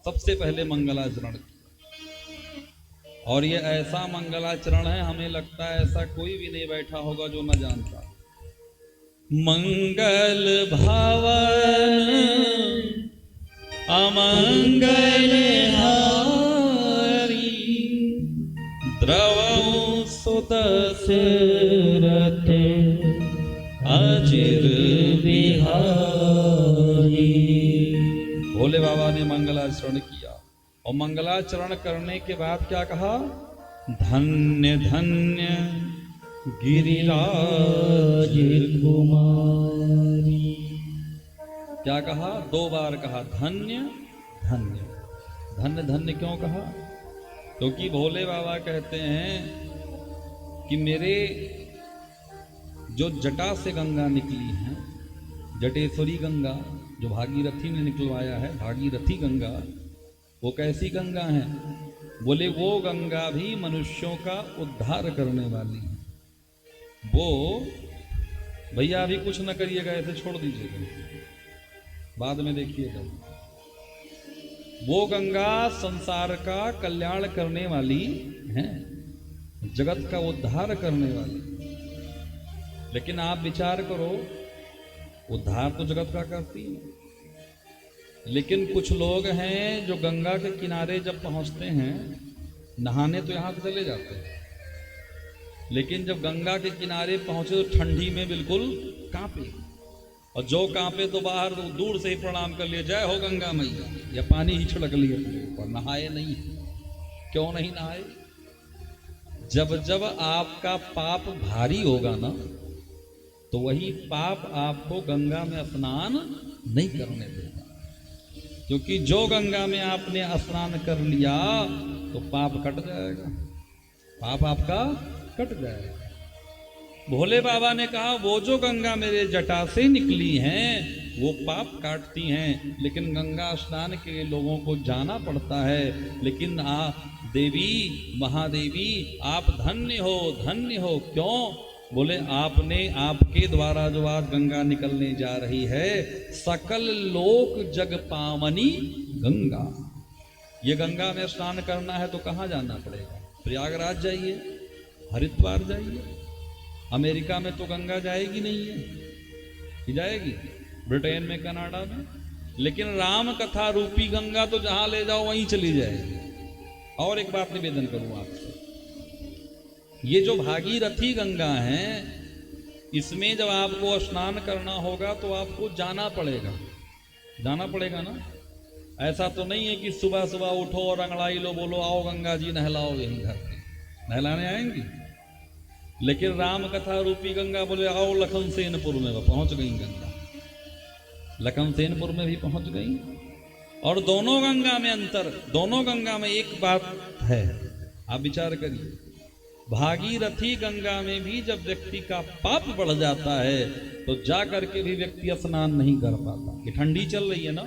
सबसे पहले मंगलाचरण किया। और ये ऐसा मंगलाचरण है, हमें लगता है ऐसा कोई भी नहीं बैठा होगा जो न जानता। मंगल भवन अमंगल हारी, द्रवौ सुत रते अचिर बिहारी। भोले बाबा ने मंगलाचरण किया और मंगलाचरण करने के बाद क्या कहा? धन्य धन्य गिरिराज कुमारी। क्या कहा? 2 बार कहा धन्य धन्य। धन्य धन्य क्यों कहा? क्योंकि भोले बाबा कहते हैं कि मेरे जो जटा से गंगा निकली है, जटेश्वरी गंगा जो भागीरथी ने निकलवाया है, भागीरथी गंगा, वो कैसी गंगा है? बोले वो गंगा भी मनुष्यों का उद्धार करने वाली है। वो भैया अभी कुछ न करिएगा, ऐसे छोड़ दीजिएगा, बाद में देखिएगा। वो गंगा संसार का कल्याण करने वाली है, जगत का उद्धार करने वाली। लेकिन आप विचार करो, उद्धार तो जगत का करती है, लेकिन कुछ लोग हैं जो गंगा के किनारे जब पहुंचते हैं नहाने तो यहां से चले जाते हैं, लेकिन जब गंगा के किनारे पहुंचे तो ठंडी में बिल्कुल कांपे, और जो कांपे तो बाहर दूर से ही प्रणाम कर लिए, जय हो गंगा मैया, या पानी ही छिड़क लिए पर नहाए नहीं। क्यों नहीं नहाए? जब जब आपका पाप भारी होगा ना, तो वही पाप आपको गंगा में स्नान नहीं करने देगा। क्योंकि जो गंगा में आपने स्नान कर लिया तो पाप कट जाएगा, पाप आपका कट जाएगा। भोले बाबा ने कहा वो जो गंगा मेरे जटा से निकली हैं वो पाप काटती हैं, लेकिन गंगा स्नान के लिए लोगों को जाना पड़ता है। लेकिन देवी महादेवी आप धन्य हो, धन्य हो। क्यों? बोले आपने, आपके द्वारा जो आज गंगा निकलने जा रही है, सकल लोक जग पावनी गंगा। ये गंगा में स्नान करना है तो कहाँ जाना पड़ेगा? प्रयागराज जाइए, हरिद्वार जाइए। अमेरिका में तो गंगा जाएगी नहीं है, कि जाएगी? ब्रिटेन में, कनाडा में। लेकिन राम कथा रूपी गंगा तो जहां ले जाओ वहीं चली जाएगी। और एक बात निवेदन करूं आपसे, ये जो भागीरथी गंगा है, इसमें जब आपको स्नान करना होगा तो आपको जाना पड़ेगा, जाना पड़ेगा ना। ऐसा तो नहीं है कि सुबह सुबह उठो और अंगड़ाई लो, बोलो आओ गंगा जी नहलाओ, यहीं घर पे नहलाने आएंगी। लेकिन राम कथा रूपी गंगा बोले आओ लखनसेनपुर में, पहुंच गई गंगा, लखनसेनपुर में भी पहुंच गई। और दोनों गंगा में अंतर, दोनों गंगा में एक बात है, आप विचार करिए। भागीरथी गंगा में भी जब व्यक्ति का पाप बढ़ जाता है तो जा करके भी व्यक्ति स्नान नहीं कर पाता। ये ठंडी चल रही है ना,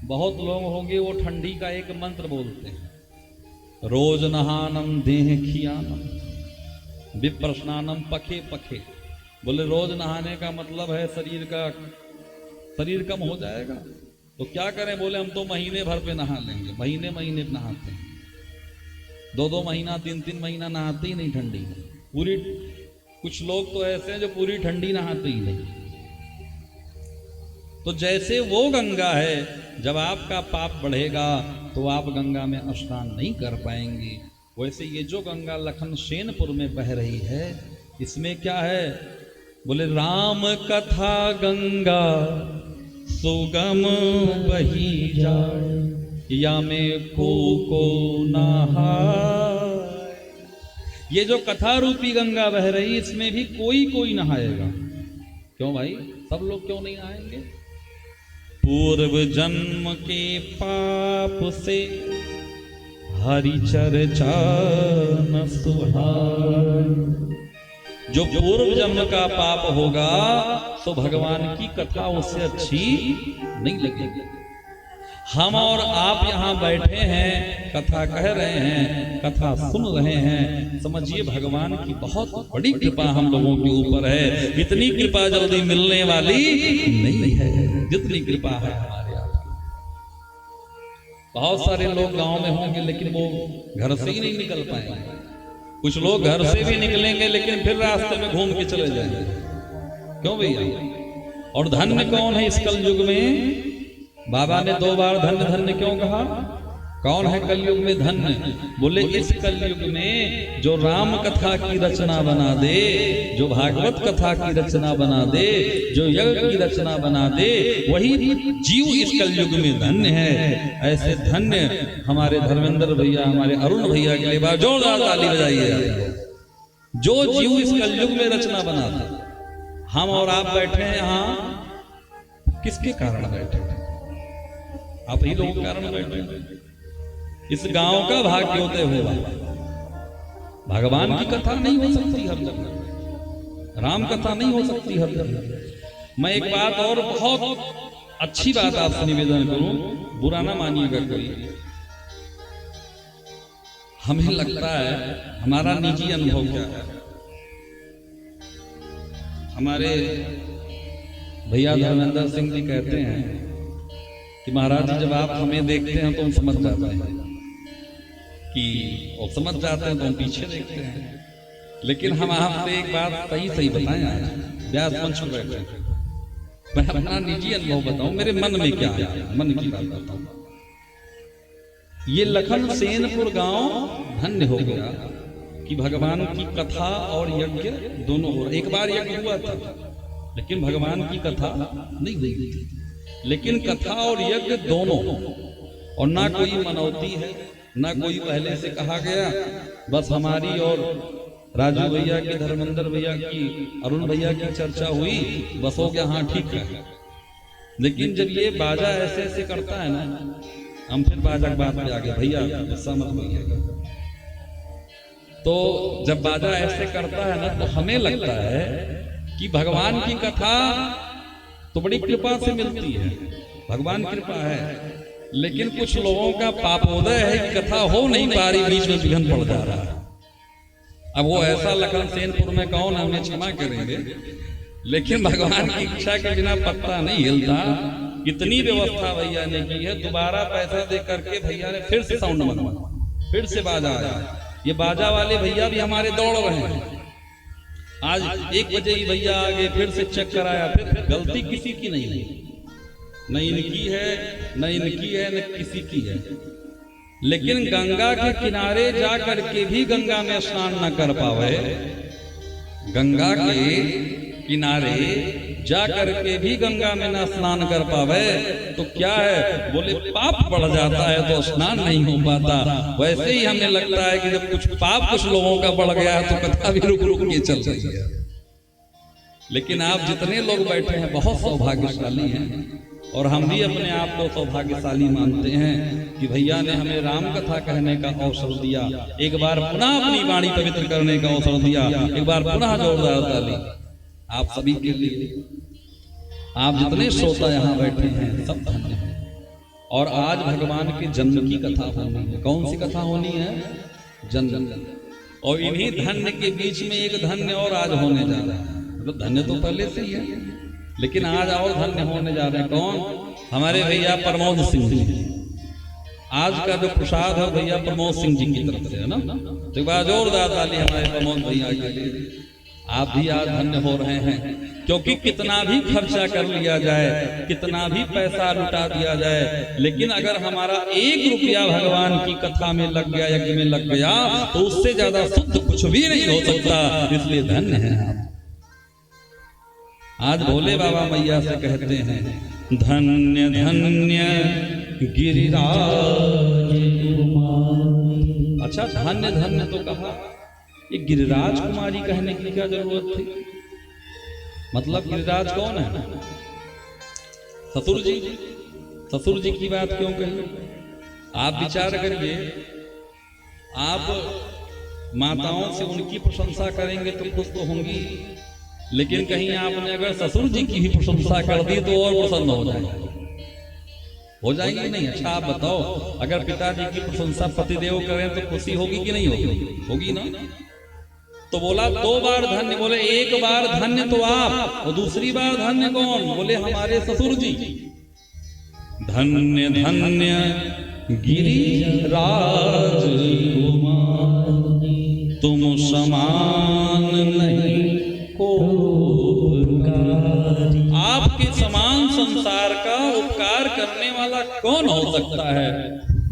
बहुत लोग होंगे वो ठंडी का एक मंत्र बोलते हैं, रोज नहानम देह खियानम विप्र स्नानम पखे पखे। बोले रोज नहाने का मतलब है शरीर कम हो जाएगा, तो क्या करें? बोले हम तो महीने भर पे नहा लेंगे। महीने महीने नहाते हैं, 2-2 महीना 3-3 महीना नहाते ही नहीं ठंडी में पूरी। कुछ लोग तो ऐसे हैं जो पूरी ठंडी नहाते ही नहीं। तो जैसे वो गंगा है, जब आपका पाप बढ़ेगा तो आप गंगा में स्नान नहीं कर पाएंगे, वैसे ये जो गंगा लखनसेनपुर में बह रही है, इसमें क्या है? बोले राम कथा गंगा सुगम बही जाए, या में को नहाए। ये जो कथा रूपी गंगा बह रही, इसमें भी कोई नहाएगा। क्यों भाई? सब लोग क्यों नहीं नहाएंगे? पूर्व जन्म के पाप से हरि चर्चा न सुहाए। जो पूर्व जन्म का पाप होगा तो भगवान की कथा उससे अच्छी नहीं लगेगी। हम और आप यहाँ बैठे हैं, कथा कह रहे हैं, कथा सुन रहे हैं, समझिए भगवान की बहुत बड़ी कृपा हम लोगों के ऊपर है। इतनी कृपा जल्दी मिलने वाली नहीं है जितनी कृपा है हमारे आप। बहुत सारे लोग गांव में होंगे लेकिन वो घर से ही नहीं निकल पाएंगे। कुछ लोग घर से भी निकलेंगे लेकिन फिर रास्ते में घूम के चले जाएंगे। क्यों भैया? और धन्य कौन है इस कलयुग में? बाबा ने 2 बार धन्य धन्य क्यों कहा? कौन है कलयुग में धन्य? बोले इस कलयुग में जो राम कथा की रचना बना दे, जो भागवत कथा की रचना बना दे, जो यज्ञ की रचना बना दे, वही जीव इस कलयुग में धन्य है। ऐसे धन्य हमारे धर्मेंद्र भैया, हमारे अरुण भैया के लिए बार जोरदार ताली बजाइए। जो जीव इस कलयुग में रचना बना दे। हम और आप बैठे हैं यहाँ किसके कारण बैठे हैं? आप ही लोगों के कारण बैठे हैं। इस गांव का भाग्य होते हुए भगवान की कथा नहीं हो सकती हर जगह, राम कथा नहीं हो सकती हर जगह। मैं एक बात और बहुत अच्छी बात आपसे निवेदन करूं, बुरा ना मानिएगा कोई। हमें लगता है, हमारा निजी अनुभव क्या है, हमारे भैया धर्मेंद्र सिंह जी कहते हैं कि महाराज जी जब आप हमें देखते हैं तो हम समझ जाते हैं कि, और समझ जाते हैं तो हम पीछे देखते हैं। लेकिन हम आपसे एक बात सही बताएं, व्यास मंच पर बैठे, मैं अपना निजी अनुभव बताऊं, मेरे मन में क्या आया, मन की बात बताऊं। ये लखन सेनपुर गांव धन्य हो गया कि भगवान की कथा और यज्ञ दोनों हो। एक बार यज्ञ हुआ था लेकिन भगवान की कथा नहीं हुई थी। लेकिन कथा और यज्ञ दोनों, और ना कोई मनौती है, ना कोई पहले से कहा गया, बस हमारी और राजू भैया की, धर्मेंद्र भैया की, अरुण भैया की चर्चा हुई, बस हो गया, हाँ ठीक है। लेकिन जब ये बाजा ऐसे ऐसे करता है ना, हम फिर बाजा बात पे आ गए, भैया गुस्सा मत होइएगा। तो जब बाजा ऐसे करता है ना, तो हमें लगता है कि भगवान की कथा तो बड़ी कृपा से मिलती है, भगवान कृपा है। लेकिन कुछ लोगों का पापोदय है कि कथा हो नहीं पा रही, बीच में विघ्न पड़ जा रहा है। अब वो ऐसा लखन सेनपुर में कौन, हमें क्षमा करेंगे, लेकिन भगवान की इच्छा के बिना पत्ता नहीं हिलता। कितनी व्यवस्था भैया ने की है, दोबारा पैसा दे करके भैया ने फिर से साउंड मंगवा, फिर से बाजा आया। ये बाजा वाले भैया भी हमारे दौड़ रहे हैं। आज 1 बजे ही भैया आगे फिर से चेक कराया, फिर गलती किसी की नहीं है, न इनकी है, न इनकी है, न किसी की है। लेकिन गंगा के किनारे जा करके भी गंगा में स्नान न कर पावे, गंगा के किनारे जा करके भी गंगा में न स्नान कर पावे तो क्या है? बोले पाप बढ़ जाता है तो स्नान नहीं हो पाता। वैसे ही हमें लगता है कि जब कुछ पाप कुछ लोगों का बढ़ गया तो कथा भी रुक रुक के चल रही है। लेकिन आप जितने लोग बैठे हैं बहुत सौभाग्यशाली हैं, और हम भी अपने आप को सौभाग्यशाली मानते हैं कि भैया ने हमें राम कथा कहने का अवसर दिया, एक बार पुनः अपनी वाणी पवित्र करने का अवसर दिया। एक बार पुनः जोरदार ताली आप सभी के लिए। आप जितने श्रोता यहाँ बैठे हैं सब धन्य हैं। और आज भगवान के जन्म की कथा होनी है। कौन सी कथा होनी है? जन्म। और इन्हीं धन्य के बीच में एक धन्य और आज होने जा रहा है। मतलब धन्य तो पहले से ही है, लेकिन आज और धन्य होने जा रहे हैं। कौन? हमारे भैया प्रमोद सिंह जी। आज का जो प्रसाद है भैया प्रमोद सिंह जी की तरफ से है ना, तो एक बार जोरदार ताली हमारे प्रमोद भैया के लिए। आप भी आज धन्य हो रहे हैं, क्योंकि कितना भी खर्चा कर लिया जाए, कितना भी पैसा लुटा दिया जाए, लेकिन अगर हमारा 1 रुपया भगवान की कथा में लग गया, यज्ञ में लग गया, तो उससे ज्यादा शुद्ध कुछ भी नहीं हो सकता। इसलिए धन्य है आप। आज भोले बाबा मैया से कहते हैं, धन्य धन्य गिरिराज। अच्छा, धन्य धन्य तो कहा, ये गिरिराज कुमारी कहने की क्या जरूरत थी? मतलब गिरिराज कौन है? ससुर जी। ससुर जी की बात क्यों कही? आप विचार करिए, आप माताओं से उनकी प्रशंसा करेंगे तो खुश तो होंगी, लेकिन कहीं आपने अगर ससुर जी की ही प्रशंसा कर दी तो और प्रसन्न हो जाएंगे नहीं? अच्छा आप बताओ, अगर पिताजी की प्रशंसा पतिदेव करें तो खुशी होगी कि नहीं होगी? होगी ना। तो बोला 2 बार धन्य। बोले 1 बार धन्य तो आप, और दूसरी बार धन्य कौन? बोले हमारे ससुर जी। धन्य धन्य गिरिराज कुमार तुम समान नहीं को, आपके समान संसार का उपकार करने वाला कौन हो सकता है।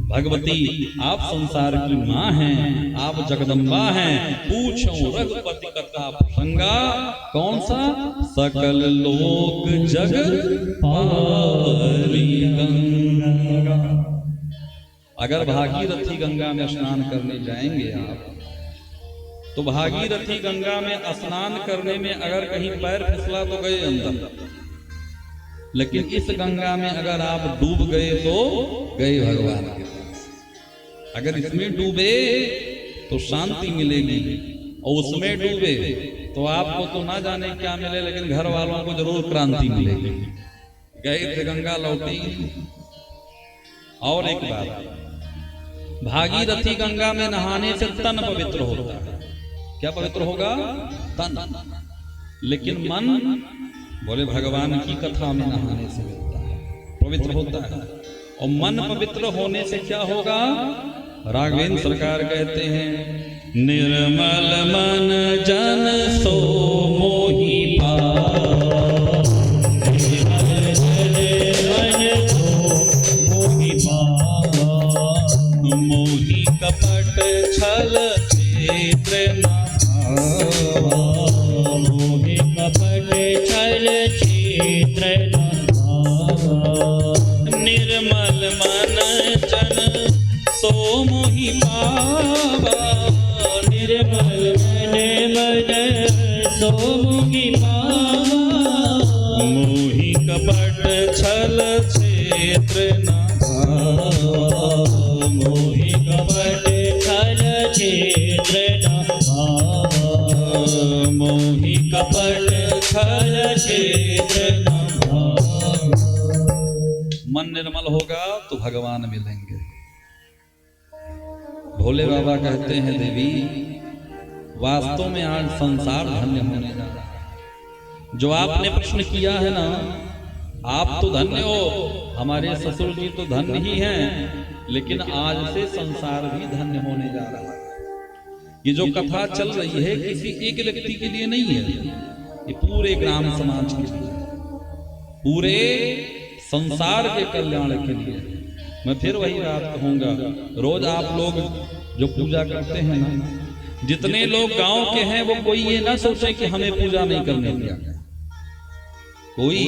भगवती आप संसार की माँ हैं, आप जगदम्बा हैं। पूछो रघुपति कथा प्रसंगा, कौन सा। सकल लोक जग पारी गंगा। अगर भागीरथी गंगा में स्नान करने जाएंगे आप, तो भागीरथी गंगा में स्नान करने में अगर कहीं पैर फिसला तो गए अंदर, लेकिन इस गंगा में अगर आप डूब गए तो गए भगवान के पास। अगर इसमें डूबे तो शांति मिलेगी, और उसमें डूबे तो आपको तो ना जाने क्या मिले, लेकिन घर वालों को जरूर क्रांति मिलेगी। गए थे गंगा लौटी। और एक बात, भागीरथी गंगा में नहाने से तन पवित्र होता है। क्या पवित्र होगा? तन। लेकिन मन, बोले भगवान की कथा में नहाने से होता है, पवित्र होता है। और मन पवित्र होने से क्या होगा? राघवेंद्र सरकार कहते हैं, निर्मल मन जन सो मोहि पास, मोहि कपट छल क्षेत्र नहावा, मोहि कपट छल क्षेत्र नहावा, निर्मल मन जन सो मोहि पावा, निर्मल मन सो मोहि पावा, मोहि कपट छल क्षेत्र नहावा, मोहि कपट छल क्षेत्र नहावा, मोहि कपट छल क्षेत्र नहावा। मन निर्मल होगा तो भगवान मिलेंगे। भोले बाबा कहते हैं, देवी वास्तव में आज संसार धन्य होने जा रहा है। जो आपने प्रश्न किया है ना, आप तो धन्य हो, हमारे ससुर जी तो धन्य ही हैं, लेकिन आज से संसार भी धन्य होने जा रहा है। ये जो कथा चल रही है किसी एक व्यक्ति के लिए नहीं है, ये पूरे ग्राम समाज के लिए, पूरे संसार के कल्याण के लिए। मैं फिर वही बात कहूंगा, रोज आप लोग जो पूजा करते हैं ना, जितने लोग गांव के हैं वो कोई ये ना सोचे कि हमें पूजा नहीं करने दिया, कोई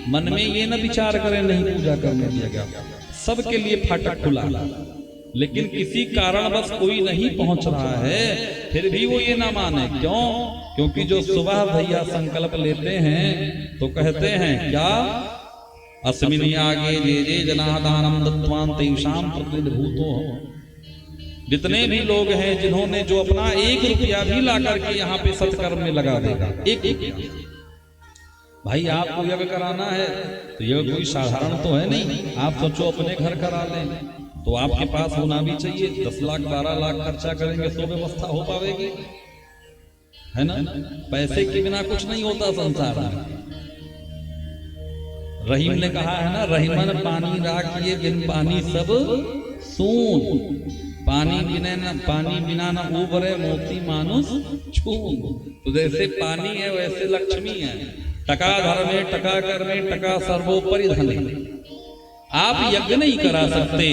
मन में ये ना विचार करे नहीं पूजा करने दिया गया। सबके लिए फाटक खुला, लेकिन किसी कारणवश कोई नहीं पहुंच रहा है, फिर भी वो ये ना माने। क्यों? क्योंकि जो सुबह भैया संकल्प लेते हैं तो कहते हैं क्या, अस्मिन् यागे जे जे जनादानम दत्वान् तेषां प्रतिभूतो। जितने भी लोग हैं जिन्होंने जो अपना 1 रुपया भी ला करके यहाँ पे सत्कर्म में लगा देगा, एक भाई आपको यज्ञ कराना है तो यज्ञ कोई साधारण तो है नहीं। आप सोचो अपने घर करा लें तो आपके पास होना भी चाहिए। 10 लाख 12 लाख खर्चा करेंगे तो व्यवस्था हो पाएगी, है ना। पैसे के बिना कुछ नहीं होता संसार में। रहीम ने कहा है ना, रहीमन पानी राखिए बिन पानी सब सून, पानी बिना न उबरे मोती मानुष छून। तो जैसे पानी है वैसे लक्ष्मी है। टका धर्मे टका करने टका सर्वोपरि धने। आप यज्ञ नहीं करा सकते,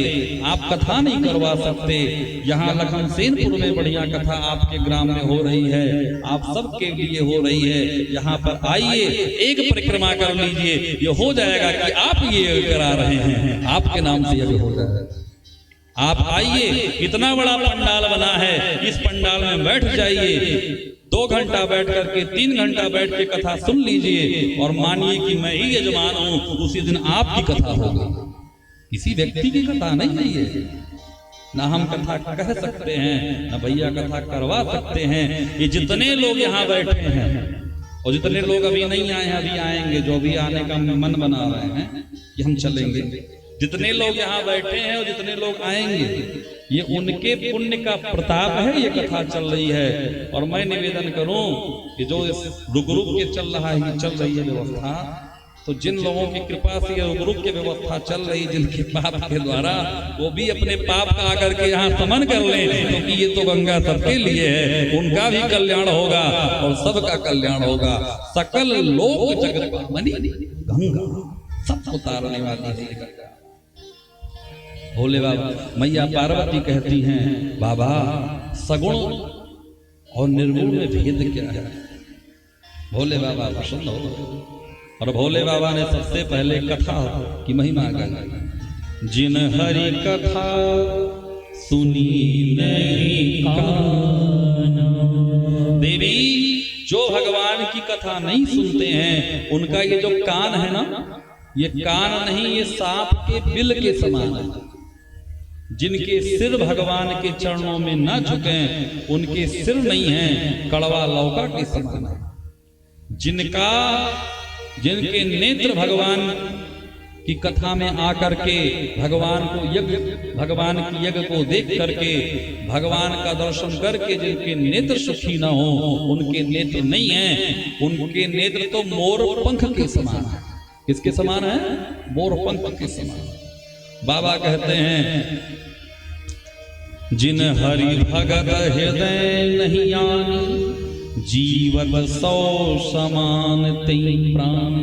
आप कथा नहीं करवा सकते। यहाँ लखनसेनपुर में बढ़िया कथा आपके ग्राम में हो रही है, आप सबके लिए हो रही है। यहाँ पर आइए, एक परिक्रमा कर लीजिए, ये हो जाएगा कि आप ये करा रहे हैं, आपके नाम से यज्ञ हो जाएगा। आप आइए, इतना बड़ा पंडाल बना है, इस पंडाल में बैठ जाइए, 2 घंटा बैठ करके 3 घंटा बैठ के कथा सुन लीजिए और मानिए कि मैं ही यजमान हूं। उसी दिन आपकी कथा होगी, किसी व्यक्ति की कथा नहीं है। ना हम कथा कह सकते हैं, ना भैया कथा करवा सकते हैं। ये जितने लोग यहाँ बैठे हैं और जितने लोग अभी नहीं आए हैं, अभी आएंगे, जो भी आने का मन बना रहे हैं कि हम चलेंगे, जितने लोग यहाँ बैठे हैं और जितने लोग आएंगे, ये उनके पुण्य का प्रताप है। ये कथा चल रही है और मैं निवेदन करूं कि जो रुक रुक के चल रहा है, चल रही है व्यवस्था, तो जिन लोगों की कृपा से रुक के व्यवस्था चल रही, जिनके पाप के द्वारा, वो भी अपने पाप का आकर के यहाँ समन कर लें, क्योंकि ये तो गंगा सबके लिए है, उनका भी कल्याण होगा और सबका कल्याण होगा। सकल लोक जगत पावनी गंगा, सबको तारने वाली है गंगा। भोले बाबा, मैया पार्वती कहती हैं, बाबा सगुण और निर्गुण में भेद क्या है? भोले बाबा प्रसन्न हो और भोले बाबा ने सबसे पहले कथा की महिमा गाई। जिन हरि कथा सुनी नहीं काना, देवी जो भगवान की कथा नहीं सुनते हैं, उनका ये जो कान है ना, ये कान नहीं, ये सांप के बिल के समान है। जिनके सिर भगवान के चरणों में न झुके, उनके सिर नहीं है, कड़वा लौका के समान है। जिनके नेत्र भगवान की कथा में आकर के भगवान को यज्ञ, भगवान की यज्ञ को देख करके, भगवान का दर्शन करके जिनके नेत्र सुखी न हो, उनके नेत्र नहीं हैं, उनके नेत्र तो मोर पंख के समान है। किसके समान है? मोर पंख के समान। बाबा कहते हैं, जिन हरि भगत हृदय नहीं आनी, जीवन सौ समान तेई प्राण।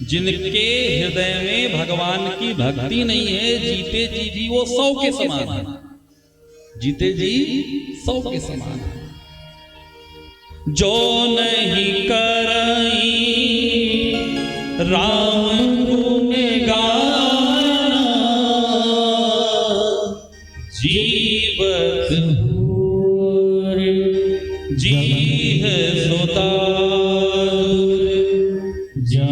जिनके हृदय में भगवान की भक्ति नहीं है, जीते जी भी वो 100 के समान है। जीते जी 100 के समान है। जो नहीं करई राम गुण गाना, जीवत जी है सुदार, जी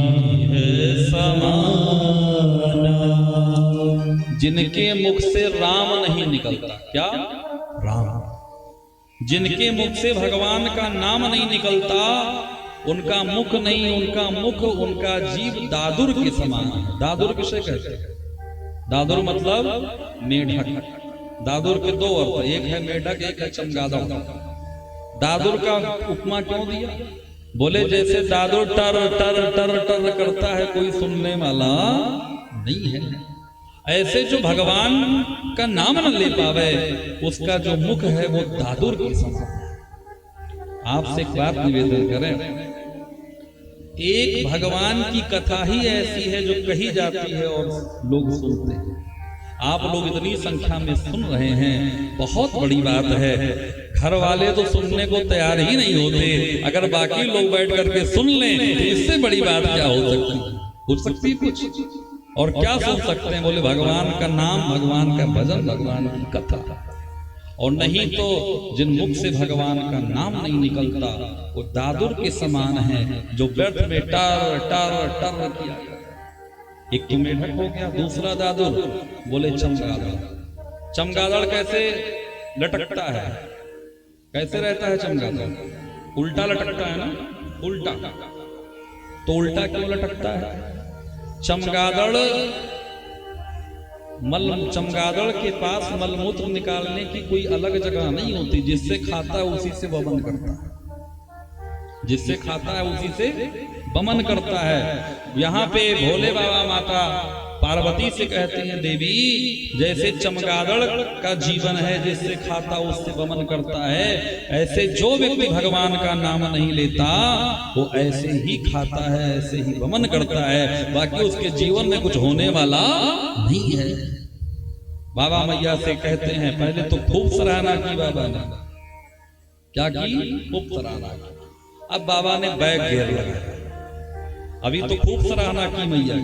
है समाना। जिनके मुख से राम नहीं निकलता, क्या? राम। जिनके मुख से भगवान का नाम नहीं निकलता, उनका मुख नहीं, उनका मुख, उनका जीव दादुर के समान है। दादुर किसे कहते हैं? दादुर मतलब मेढक। दादुर के 2 अर्थ, एक है मेढक, एक है चमगादड़। दादुर का उपमा क्यों दिया? बोले जैसे दादुर टर टर टर टर करता है, कोई सुनने वाला नहीं है, ऐसे जो भगवान का नाम न ले पावे, उसका जो मुख है वो दादुर के समान। आपसे एक बात निवेदन करें, एक भगवान की कथा ही ऐसी है जो कही जाती है और लोग सुनते हैं। आप लोग इतनी संख्या में सुन रहे हैं, बहुत बड़ी बात है। घर वाले तो सुनने को तैयार ही नहीं होते, अगर बाकी लोग बैठ करके सुन लें तो इससे बड़ी बात क्या हो सकती है? हो सकती है कुछ और क्या सुन सकते हैं? बोले भगवान का नाम, भगवान का भजन, भगवान की कथा। और नहीं तो जिन मुख से भगवान का नाम नहीं निकलता, वो दादुर के समान है, जो व्यर्थ में टर टर टर किया। एक तो मेढक हो गया, दूसरा दादुर। बोले चमगादड़। चमगादड़ कैसे लटकता है? कैसे रहता है चमगादड़? उल्टा लटकता है ना, उल्टा। तो उल्टा क्यों लटकता है? चमगादड़ के पास मलमूत्र निकालने की कोई अलग जगह नहीं होती, जिससे खाता है उसी से वमन करता है, जिससे खाता है उसी से वमन करता है। यहाँ पे भोले बाबा माता पार्वती से कहते हैं, देवी जैसे चमगादड़ का जीवन है, जिससे खाता उससे वमन करता है, ऐसे जो व्यक्ति भगवान का नाम नहीं लेता वो ऐसे ही खाता है, ऐसे ही वमन करता है, बाकी उसके जीवन में कुछ होने वाला नहीं है। बाबा मैया से कहते हैं, पहले तो खूब सराहना की बाबा ने। क्या की? खूब सराहना की। अब बाबा ने बैग घेर लगाया। अभी तो खूब सराहना की मैया,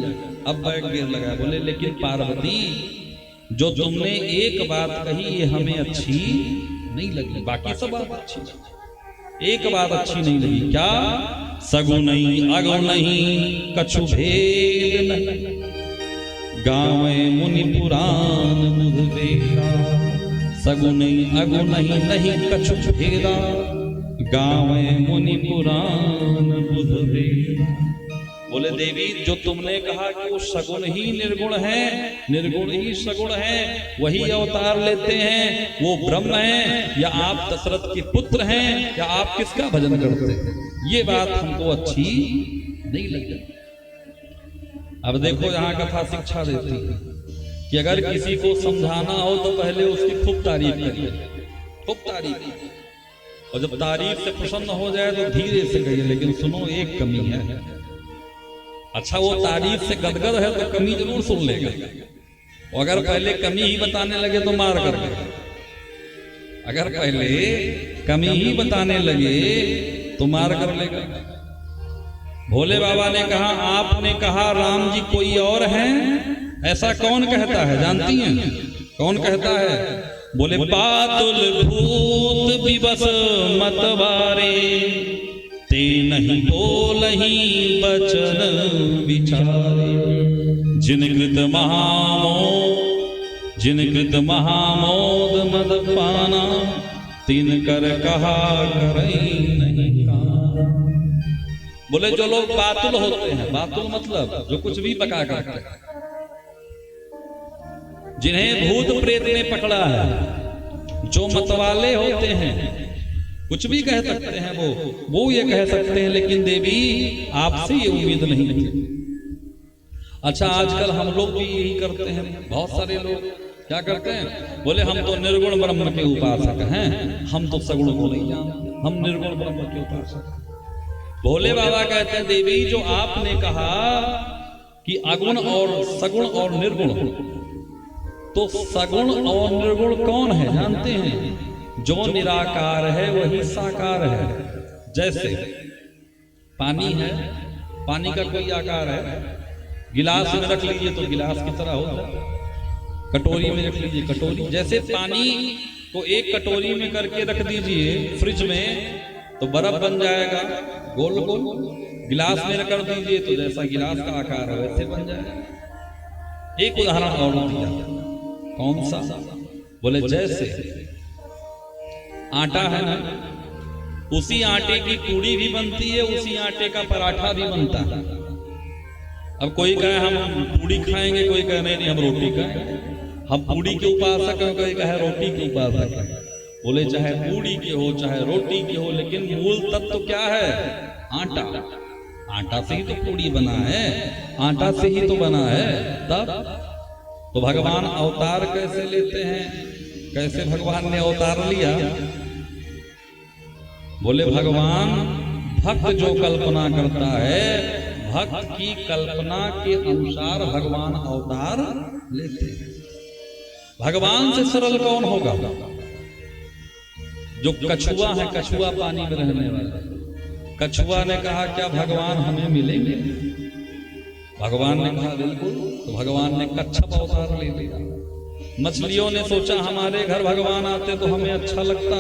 अब बैग घेर लगाया। बोले लेकिन पार्वती, जो तुमने एक बात कही ये हमें अच्छी नहीं लगी, बाकी सब बात अच्छी, एक बात अच्छी नहीं लगी। क्या? सगुन अगुन नहीं कछु भेद नहीं, गावे मुनि पुराण मुझ बेरा। सगुन अगुन नहीं कछु भेदा, गावे मुनि पुराण बुध बेरा। बोले देवी, जो तुमने कहा कि वो सगुण ही निर्गुण है, निर्गुण ही सगुण है, वही अवतार लेते हैं, वो ब्रह्म है, या आप दशरथ के पुत्र हैं, या आप किसका भजन करते हैं, ये बात हमको अच्छी नहीं लगी। अब देखो यहाँ कथा शिक्षा देती है कि अगर किसी को समझाना हो तो पहले उसकी खूब तारीफ करिए, खूब तारीफ, और जब तारीफ से प्रसन्न हो जाए तो धीरे से कहिए, लेकिन सुनो एक कमी है। अच्छा, वो तारीफ से गदगद है तो कमी जरूर सुन लेगा, और अगर पहले कमी ही बताने लगे तो मार कर देगा। अगर पहले कमी ही बताने लगे तो मार कर लेगा। भोले बाबा ने कहा, आपने कहा राम जी कोई और हैं, ऐसा कौन कहता है? जानती हैं कौन कहता है? बोले पातुल भूत विवश मतवारे, ते नहीं बोलही बचन विचारे, जिन कृत महामोद मद पाना, तिन कर कहा करई नहीं काना। बोले जो लोग बातुल होते हैं, बातुल मतलब जो कुछ भी बका करते हैं, जिन्हें भूत प्रेत ने पकड़ा है, जो मतवाले होते हैं, कुछ भी कह सकते हैं, वो ये कह सकते हैं, लेकिन देवी आपसे ये उम्मीद नहीं थी। अच्छा, आजकल हम लोग भी यही करते हैं। बहुत सारे लोग क्या करते हैं? बोले हम तो निर्गुण ब्रह्म के उपासक हैं, हम तो सगुण को नहीं जानते, हम निर्गुण ब्रह्म के उपासक। भोले बाबा कहते हैं, देवी जो आपने कहा कि अगुण और सगुण और निर्गुण, तो सगुण और निर्गुण कौन है जानते हैं? जो निराकार है वही साकार है। जैसे पानी है, पानी का कोई आकार है, गिलास में रख लीजिए तो गिलास की तरह हो जाए, कटोरी में रख लीजिए कटोरी। जैसे पानी को एक कटोरी में करके रख दीजिए फ्रिज में तो बर्फ बन जाएगा गोल गोल, गिलास में कर दीजिए तो जैसा गिलास का आकार है वैसे बन जाएगा। एक उदाहरण और दिया, कौन सा? बोले जैसे आटा है ना, उसी आटे की पूड़ी भी बनती है, उसी आटे का पराठा भी बनता है। अब कोई कहे हम पूड़ी खाएंगे, कोई कहे नहीं हम रोटी खाएंगे, हम पूड़ी के उपासक हैं, कोई कहे रोटी के उपासक हैं। बोले चाहे पूड़ी के हो चाहे रोटी के हो, लेकिन मूल तत्व क्या है? आटा। आटा से ही तो पूड़ी बना है, आटा से ही तो बना है। तब तो भगवान अवतार कैसे लेते हैं? कैसे भगवान ने अवतार लिया? बोले भगवान भक्त जो कल्पना करता है, भक्त की कल्पना के अनुसार भगवान अवतार लेते हैं। भगवान से सरल कौन होगा? जो कछुआ है, कछुआ पानी में रहने वाला। कछुआ ने कहा क्या भगवान हमें मिलेंगे? भगवान ने कहा बिल्कुल। तो भगवान ने कच्छप अवतार ले लिया। मछलियों ने सोचा हमारे घर भगवान आते तो हमें अच्छा लगता,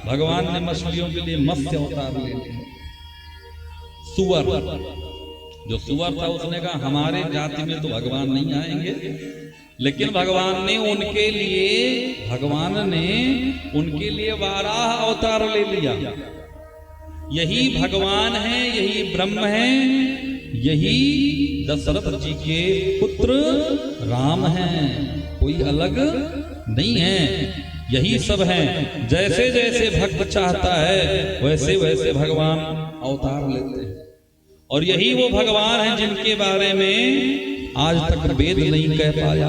भगवान ने मछलियों के लिए मत्स्य अवतार ले लिया। सुअर, जो सुअर था उसने कहा हमारे जाति में तो भगवान नहीं आएंगे, लेकिन भगवान ने उनके लिए वाराह अवतार ले लिया। यही भगवान है, यही ब्रह्म है, यही दशरथ जी के पुत्र राम हैं, कोई अलग नहीं है। यही सब हैं। जैसे जैसे भक्त चाहता है वैसे वैसे भगवान अवतार लेते हैं। और यही वो भगवान हैं जिनके बारे में आज तक वेद नहीं कह पाया।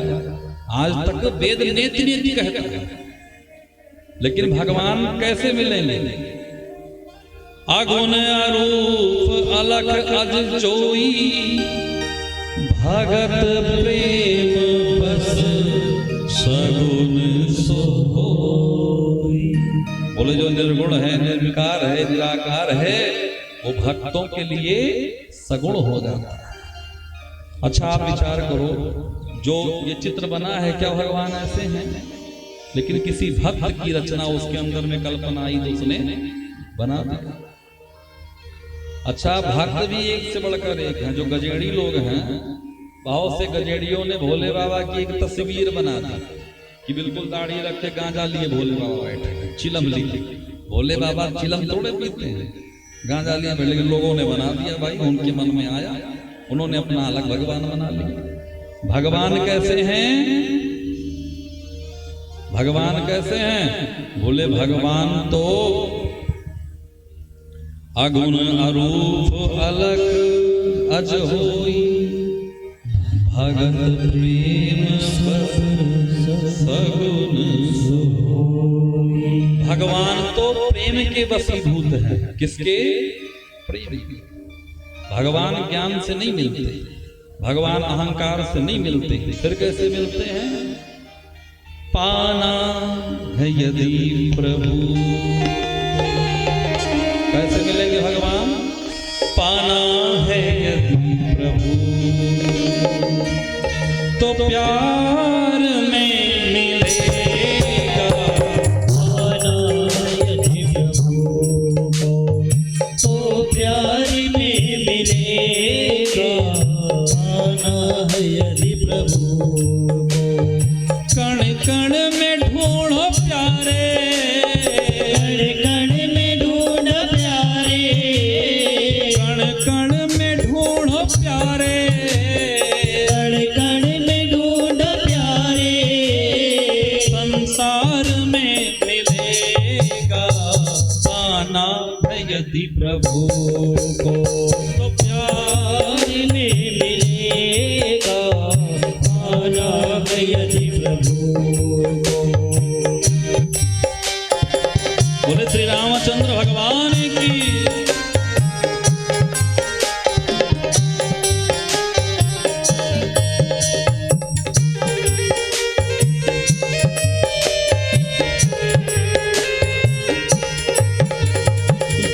आज तक वेद नेति नेति कहता है, लेकिन भगवान कैसे मिलेंगे? अगुण अरूप अलख अज जोई, भगत प्रेम बस सगुण सो होई। बोले जो निर्गुण है, निर्विकार है, निराकार है, वो भक्तों के लिए सगुण हो जाता है। अच्छा आप विचार करो, जो ये चित्र बना है क्या भगवान ऐसे हैं? लेकिन किसी भक्त की रचना उसके अंदर में कल्पना आई तो उसने बना दिया। अच्छा भक्त भी एक से बढ़कर एक है। जो गजेड़ी लोग हैं, बहुत से गजेड़ियों ने भोले बाबा की एक तस्वीर बना दी कि बिल्कुल दाढ़ी रख के गांजा लिए भोले बाबा बैठे, चिलम लिए। भोले बाबा चिलम थोड़े पीते हैं, गांजा लिए, लेकिन लोगों ने बना दिया भाई, उनके मन में आया, उन्होंने अपना अलग भगवान बना लिया। भगवान कैसे हैं? भगवान कैसे हैं? बोले भगवान तो अगुण अरूप अलख अज होई, भगत प्रेम सगुन सोई। भगवान तो प्रेम के वशीभूत हैं। किसके? प्रेम। भगवान ज्ञान से नहीं मिलते, भगवान अहंकार से नहीं मिलते, फिर कैसे मिलते हैं? पाना है यदि प्रभु, कैसे मिलेंगे भगवान? पाना है यदि प्रभु तो प्यार में मिलेगा। पाना यदि प्रभु को तो प्यार में मिलेगा। पाना है यदि प्रभु को कण कण में ढूंढो प्यारे, कण कण में ढूंढ प्यारे, कण कण में ढूंढो प्यारे, कण कण में ढूंढ प्यारे। संसार में मिलेगा। पाना है यदि प्रभु को तो प्यार में मिलेगा। पाना है यदि प्रभु को। बोले श्री रामचंद्र भगवान की।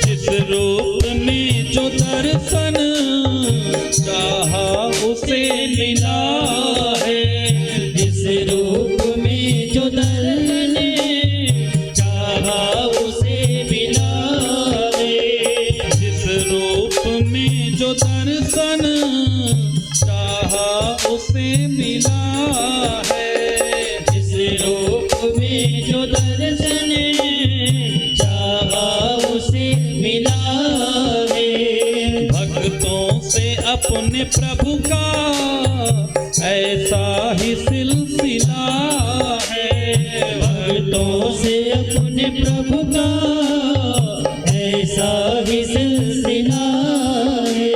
जिस रूप में जो दर्शन चाहा उसे मिला है, जिस रूप में जो दर्शन चाहा उसे मिला है। जिस रूप में जो दर्शन चाहा उसे मिला है, जिस रूप में जो दर्शन चाहा उसे मिला है। भक्तों से अपने प्रभु का ऐसा ही सिलसिला है। भक्तों से अपने प्रभु का ऐसा ही सिलसिला है।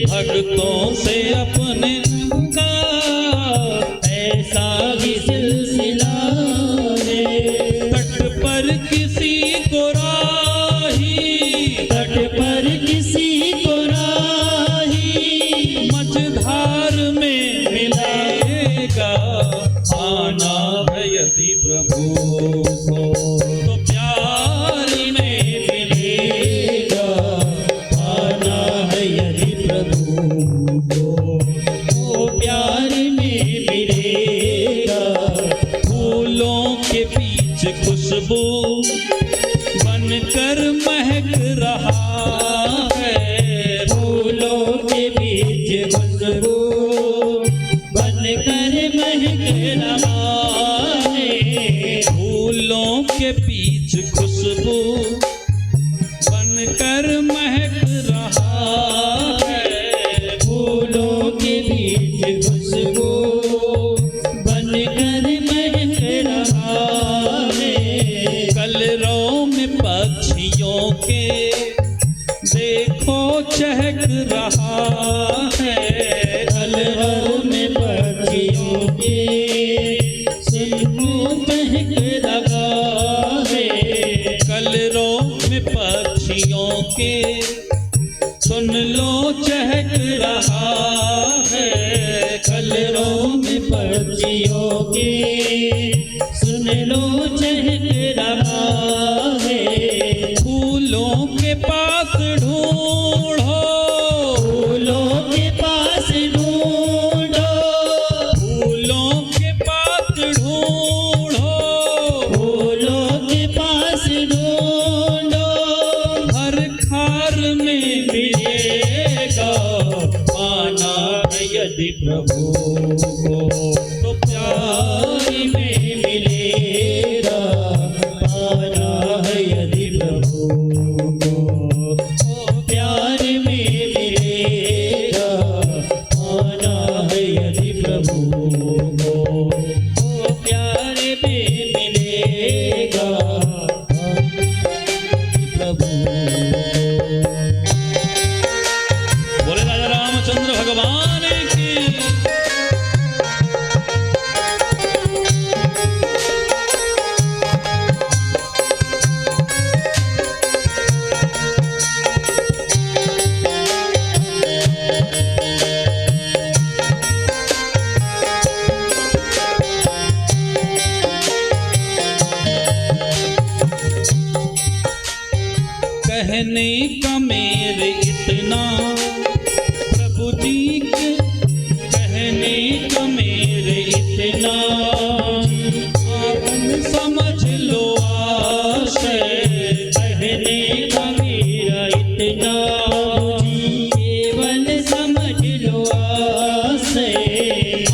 भक्तों से अपने का ऐसा ही सिलसिला है। तट पर किसी को राही, तट पर किसी को राही मझधार में मिलेगा। आना है यदि प्रभु को तो प्यार में मिलेगा। पाना है यदि प्रभु को तो प्यार में मिलेगा। फूलों के बीच खुशबू बनकर महक रहा है। फूलों के बीच खुशबू बनकर महक रहा है। फूलों के बीच खुशबू बनकर महक रहा है। फूलों के बीच खुशबू बनकर महक रहा है। कलरव में पक्षियों के देखो चहक रहा है। कलरव में पक्षियों के सुनो महक रहा है। कलरव में पक्षियों के सुन लो चहक रहा है। कलरव में पक्षियों के सुन लो चहक रहा है। फूलों के पास ढूंढो, फूलों के पास ढूंढो, फूलों के पास ढूंढो, फूलों के पास ढूंढो। हर खार में मिलेगा। पाना है यदि प्रभु को तो प्यार में मिलेगा। पाना है यदि प्रभु को तो प्यार में मिलेगा। पाना है यदि प्रभु को तो प्यार में मिलेगा। प्रभु बोले राजा रामचंद्र भगवान की। कहने का मेरे इतना प्रभु जी कहने का मेरे इतना आपन समझ लो आशय कहने का मेरा इतना केवल समझ लो आसे।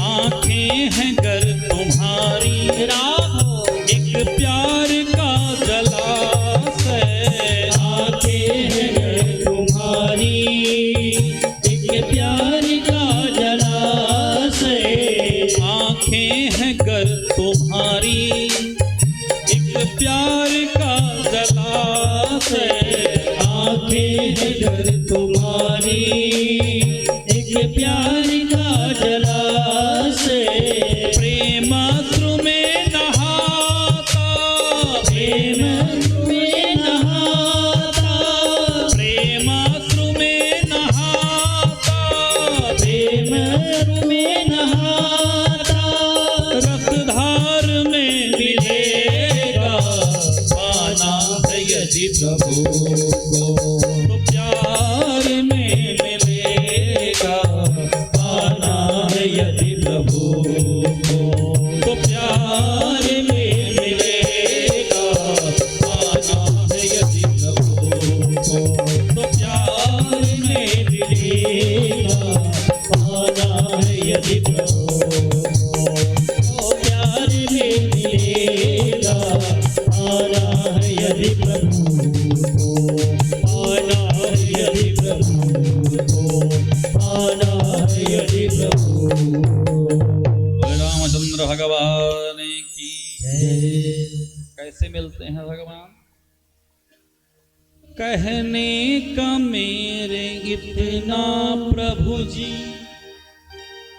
आंखें हैं गर तुम्हारी राहो एक प्यार का जलाशय आंखें हैं तुम्हारी एक प्यार का जलाशय। आंखें हैं गर तुम्हारी एक प्यार का जलाशय आंखें हैं घर तुम्हारी एक प्यार का जलाशय। प्रेम अश्रु में नहाता प्रेम में नहाता प्रेम अश्रु में नहाता प्रेम में नहाता रसधार में मिलेगा पाना है यदि प्रभु को तो प्यार में मिलेगा पाना है यदि प्रभु को तो प्यार में मिलेगा पाना है यदि प्रभु को तो प्यार में मिलेगा पाना है यदि प्रभु को प्यार में मिलेगा। पाना है यदि प्रभु को पाना है यदि प्रभु को पाना है यदि प्रभु को। रामचंद्र भगवान की जय। कैसे मिलते हैं भगवान? कहने का मेरे इतना प्रभु जी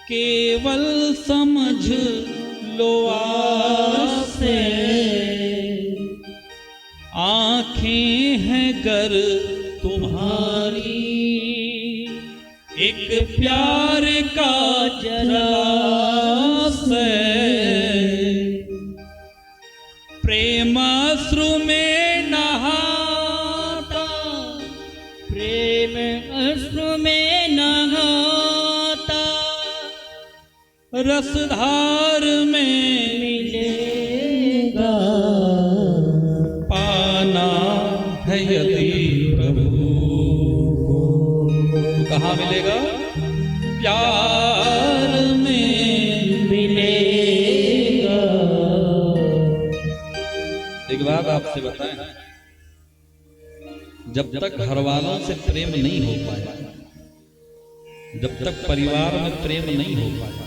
केवल समझ लो आसे। आंखें हैं गर तुम्हारी एक प्यार का जलाशय प्रेम अश्रु में नहाता प्रेम अश्रु में नहाता रसधार में मिलेगा पाना है यदि प्रभु को तो कहाँ मिलेगा? प्यार में मिलेगा। एक बात आपसे बताएं, जब तक घर वालों से प्रेम नहीं हो पाया, जब तक परिवार में प्रेम नहीं हो पाया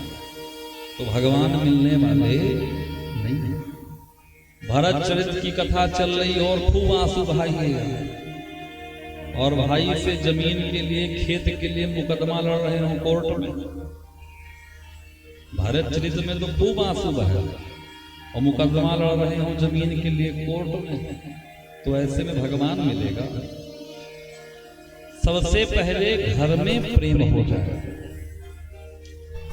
तो भगवान मिलने वाले नहीं हैं। भरत चरित्र की कथा चल रही और खूब आंसू बहाइएगा और भाई से जमीन के लिए खेत के लिए मुकदमा लड़ रहे हो कोर्ट में। भरत चरित्र में तो खूब आंसू बहे और मुकदमा लड़ रहे हो जमीन के लिए कोर्ट में। तो ऐसे में भगवान मिलेगा। सबसे पहले घर में प्रेम हो जाए।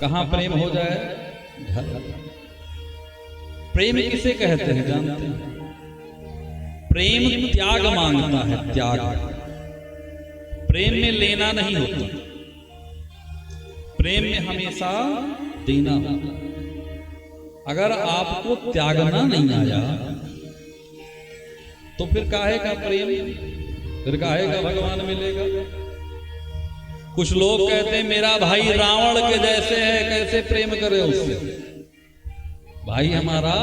कहाँ प्रेम हो जाए? घर। प्रेम किसे कहते हैं जानते हैं? प्रेम त्याग मांगता है, त्याग। प्रेम में लेना नहीं होता, प्रेम में हमेशा देना होता। अगर आपको त्यागना नहीं आया तो फिर काहे का प्रेम, फिर काहे का भगवान मिलेगा? कुछ लोग कहते हैं मेरा भाई रावण के जैसे है, कैसे प्रेम करे उससे? भाई हमारा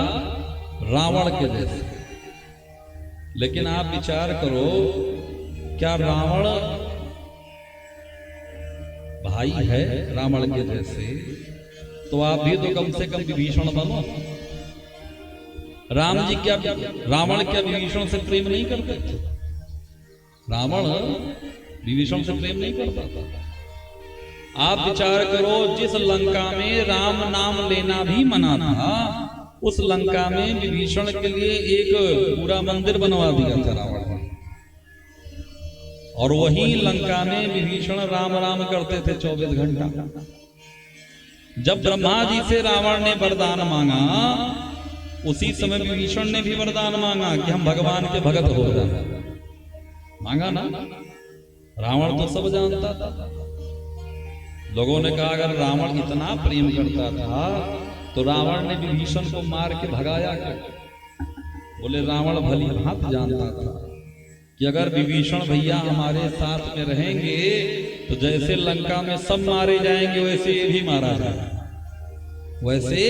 रावण के जैसे। लेकिन आप विचार करो, क्या रावण भाई है रावण के जैसे? तो आप भी तो कम से कम विभीषण बनो। राम जी क्या रावण क्या विभीषण से प्रेम नहीं करते थे? रावण विभीषण से प्रेम नहीं करता था। आप विचार करो, जिस लंका में राम नाम लेना भी मना था, उस लंका में विभीषण के लिए एक पूरा मंदिर बनवा दिया था रावण ने। और वही लंका में विभीषण राम राम करते थे 24 घंटा। जब ब्रह्मा जी से रावण ने वरदान मांगा, उसी समय विभीषण ने भी वरदान मांगा कि हम भगवान के भगत हो जाए। मांगा ना। रावण तो सब जानता था। लोगों ने कहा अगर रावण इतना प्रेम करता था तो रावण ने विभीषण को मार के भगाया क्यों? बोले रावण भली भांति जानता था कि अगर विभीषण भैया हमारे साथ में रहेंगे तो जैसे लंका में सब मारे जाएंगे वैसे ये भी मारा जाएगा, वैसे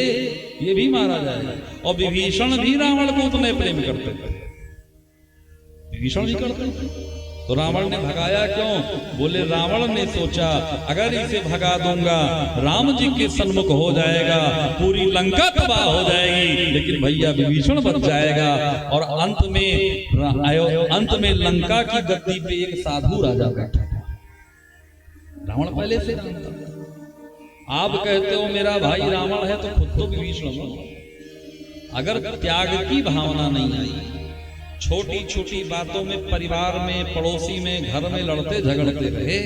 ये भी मारा जाएगा। और विभीषण भी रावण को उतने प्रेम करते थे, विभीषण भी करते थे। तो रावण ने भगाया क्यों? बोले रावण ने सोचा अगर इसे भगा दूंगा राम जी के सन्मुख हो जाएगा, पूरी लंका तबाह हो जाएगी, लेकिन भैया विभीषण बच जाएगा। और अंत में लंका की गद्दी पे एक साधु राजा बैठा था। रावण पहले से जानता था। आप कहते हो मेरा भाई रावण है तो खुद तो विभीषण हो। अगर त्याग की भावना नहीं आई, छोटी छोटी बातों में परिवार में पड़ोसी में घर में लड़ते झगड़ते रहे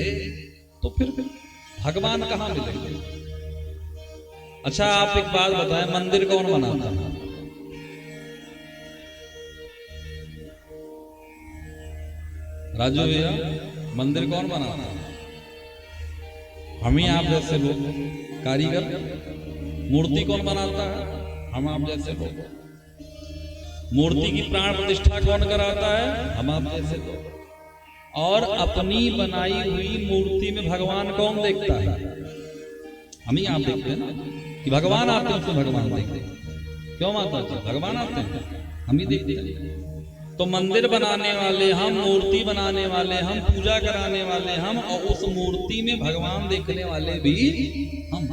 तो फिर भगवान कहां मिलेंगे? अच्छा आप एक बात बताएं, मंदिर कौन बनाता है? राजू भैया मंदिर कौन बनाता है? हम ही आप जैसे लोग। कारीगर। मूर्ति कौन बनाता है? हम आप जैसे लोग। मूर्ति की प्राण प्रतिष्ठा कौन कराता है? हम आप जैसे लोग। और अपनी बनाई हुई मूर्ति में भगवान कौन देखता है? हम ही आप देखते हैं ना कि भगवान आते हैं तो भगवान देखते हैं। क्यों माता जी? भगवान आते हैं, हम ही देखते हैं। तो मंदिर बनाने वाले हम, मूर्ति बनाने वाले हम, पूजा कराने वाले हम, और उस मूर्ति में भगवान देखने वाले भी हम।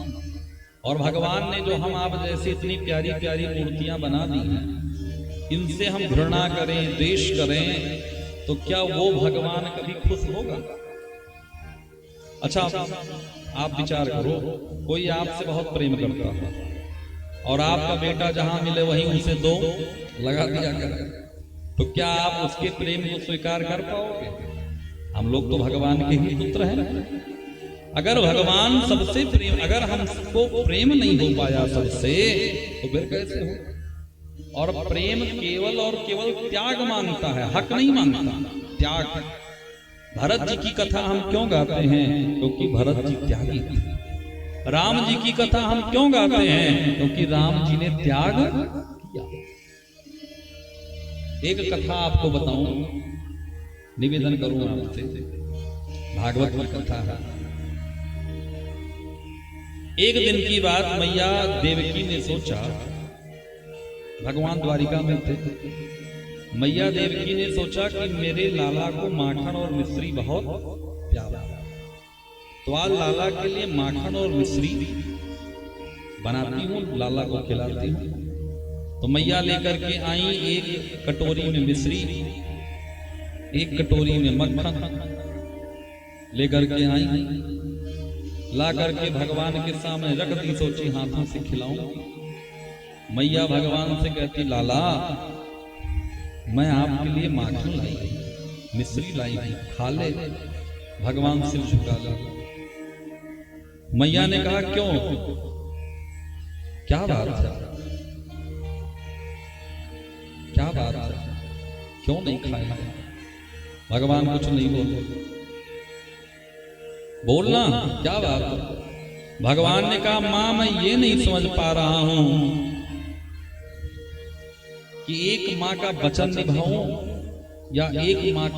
और भगवान ने जो हम आप जैसे इतनी प्यारी प्यारी मूर्तियां बना दी हैं, इनसे हम घृणा करें, द्वेष करें, तो क्या वो भगवान कभी खुश होगा? अच्छा आप विचार करो, कोई आपसे बहुत प्रेम करता है और आपका बेटा जहां मिले वहीं उसे दो लगा दिया कर, तो क्या आप उसके प्रेम को स्वीकार कर पाओगे? हम लोग तो भगवान के ही पुत्र हैं। अगर भगवान सबसे प्रेम, अगर हमको प्रेम नहीं हो पाया सबसे, तो फिर कैसे हो? और प्रेम केवल और केवल त्याग मांगता है, हक नहीं मांगता, त्याग। भरत जी की कथा हम क्यों गाते हैं? क्योंकि भरत जी त्यागी थे। राम जी की कथा हम क्यों गाते हैं? क्योंकि राम जी ने त्याग किया। एक कथा आपको बताऊं, निवेदन करूं आपसे, भागवत की कथा है। एक दिन की बात, मैया देवकी ने सोचा, भगवान द्वारिका में थे, मैया देवकी ने सोचा कि मेरे लाला को माखन और मिश्री बहुत प्यारा, तो आज लाला के लिए माखन और मिश्री बनाती हूँ, लाला को खिलाती हूँ। तो मैया लेकर के आई एक कटोरी में मिश्री, एक कटोरी में मक्खन लेकर के आई, ला करके भगवान के सामने रख दी। सोची हाथों से खिलाऊं। मैया भगवान से कहती, लाला मैं आपके लिए माखन लाई, मिश्री लाई, खा ले। भगवान सिर झुका ला। मैया ने कहा क्यों? क्या बात है? क्या बात है? क्यों नहीं खाया? भगवान कुछ नहीं बोले। बोलना, क्या बात है? भगवान ने कहा मां मैं ये नहीं समझ पा रहा हूं कि एक माँ का वचन निभाऊं या एक माँ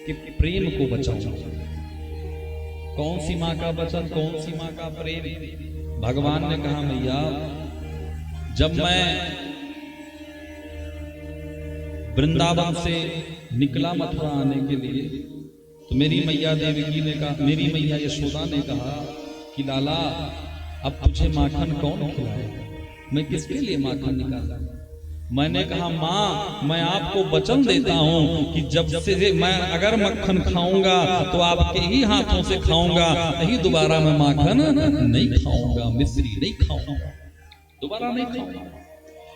के प्रेम को बचाऊं। कौन सी माँ का वचन, कौन सी माँ का प्रेम? भगवान ने कहा मैया जब मैं वृंदावन से निकला मथुरा आने के लिए, तो मेरी मैया देवकी ने कहा, मेरी मैया यशोदा ने कहा कि लाला अब तुझे माखन कौन खिलाएगा? मैं किसके लिए माखन निकाला? मैंने कहा माँ मैं आपको वचन देता हूँ कि जब से मैं अगर मक्खन खाऊंगा तो आपके ही हाथों से खाऊंगा, नहीं दोबारा मैं माखन नहीं खाऊंगा, मिश्री नहीं खाऊंगा, दोबारा नहीं खाऊंगा।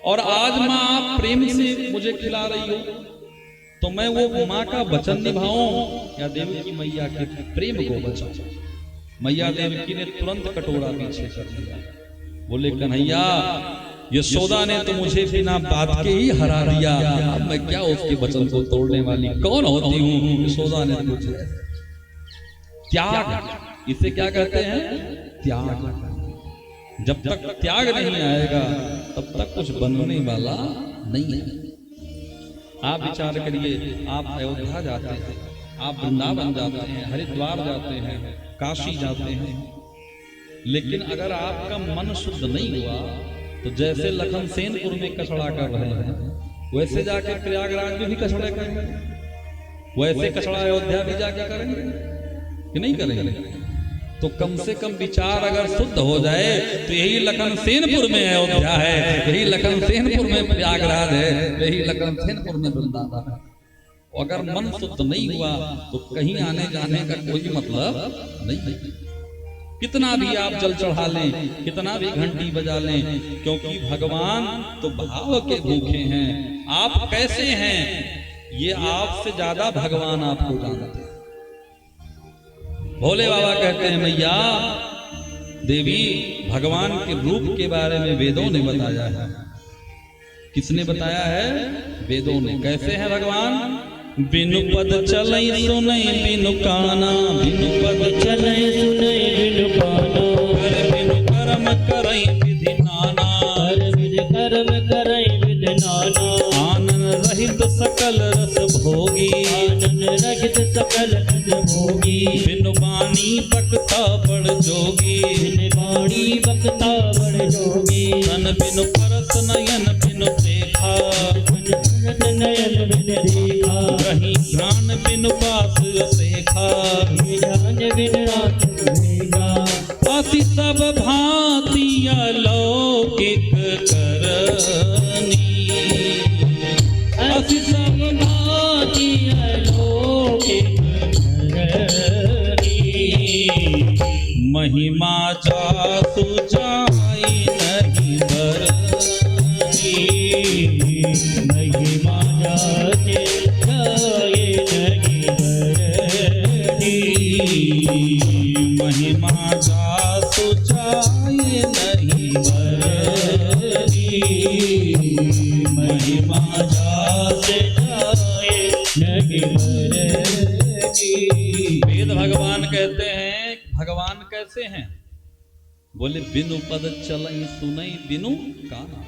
और आज माँ आप प्रेम से मुझे खिला रही हो, तो मैं वो माँ का वचन निभाऊं या देवकी मैया के प्रेम को बचाऊं? मैया देवकी ने तुरंत कटोरा पीछे कर लिया। बोले कन्हैया यशोदा ने तो मुझे बिना बात के ही हरा दिया, अब मैं क्या उसके वचन को तोड़ने वाली कौन होती हूँ। यशोदा ने पूछा। त्याग, इसे क्या कहते हैं? त्याग। जब तक त्याग नहीं आएगा तब तक कुछ बनने वाला नहीं है। आप विचार करिए, आप अयोध्या जाते हैं, आप वृंदावन जाते हैं, हरिद्वार जाते हैं, काशी जाते हैं, लेकिन अगर आपका मन शुद्ध नहीं हुआ तो जैसे लखन सेनपुर में कचड़ा कर रहे हैं वैसे जाके प्रयागराज में भी कचड़े करेंगे, वैसे कचड़ा अयोध्या भी जाके करेंगे कि नहीं करेंगे? तो कम से कम विचार अगर शुद्ध हो जाए तो यही लखन सेनपुर में अयोध्या है, यही लखन सेनपुर में प्रयागराज है, यही लखन सेनपुर में वृंदावन है। अगर मन शुद्ध नहीं हुआ तो कहीं आने जाने का कोई मतलब नहीं है। कितना भी आप जल चढ़ा लें, कितना भी घंटी बजा लें, क्योंकि भगवान तो भाव के भूखे हैं। आप कैसे हैं ये आपसे ज्यादा भगवान आपको जानते हैं। भोले बाबा कहते हैं, मैया देवी भगवान के रूप के बारे में वेदों ने बताया है। किसने बताया है? वेदों ने। कैसे हैं भगवान? बिनु पद चलई सुनई बिनु काना, बिनु पद चलय सुनय बिनु काना, कर बिनु कर्म करई विधि नाना, कर विधि कर्म करय विधि नाना, आनंद रहित सकल रस भोगी, आनंद रहित सकल रस भोगी, बिनु बानी बकता बड़ जोगी, बिनु बाणी बकता बड़ जोगी, तन बिनु परस नयन बिनु देखा, नयन बिन देखा, रही ध्यान बिनु पास असेखा, ध्यान बिन रात भेगा, अति सब भांति अलौकिक करनी, अति सब भांति अलौकिक करनी, महिमा जासु जाई नहीं बरनी, महिमा जाते जाए नहीं बरनी, महिमा जासु जाई नहीं बरनी, महिमा जाते जाए नहीं बरनी। वेद भगवान कहते हैं, भगवान कैसे हैं? बोले बिनु पद चलई सुनई बिनु काना।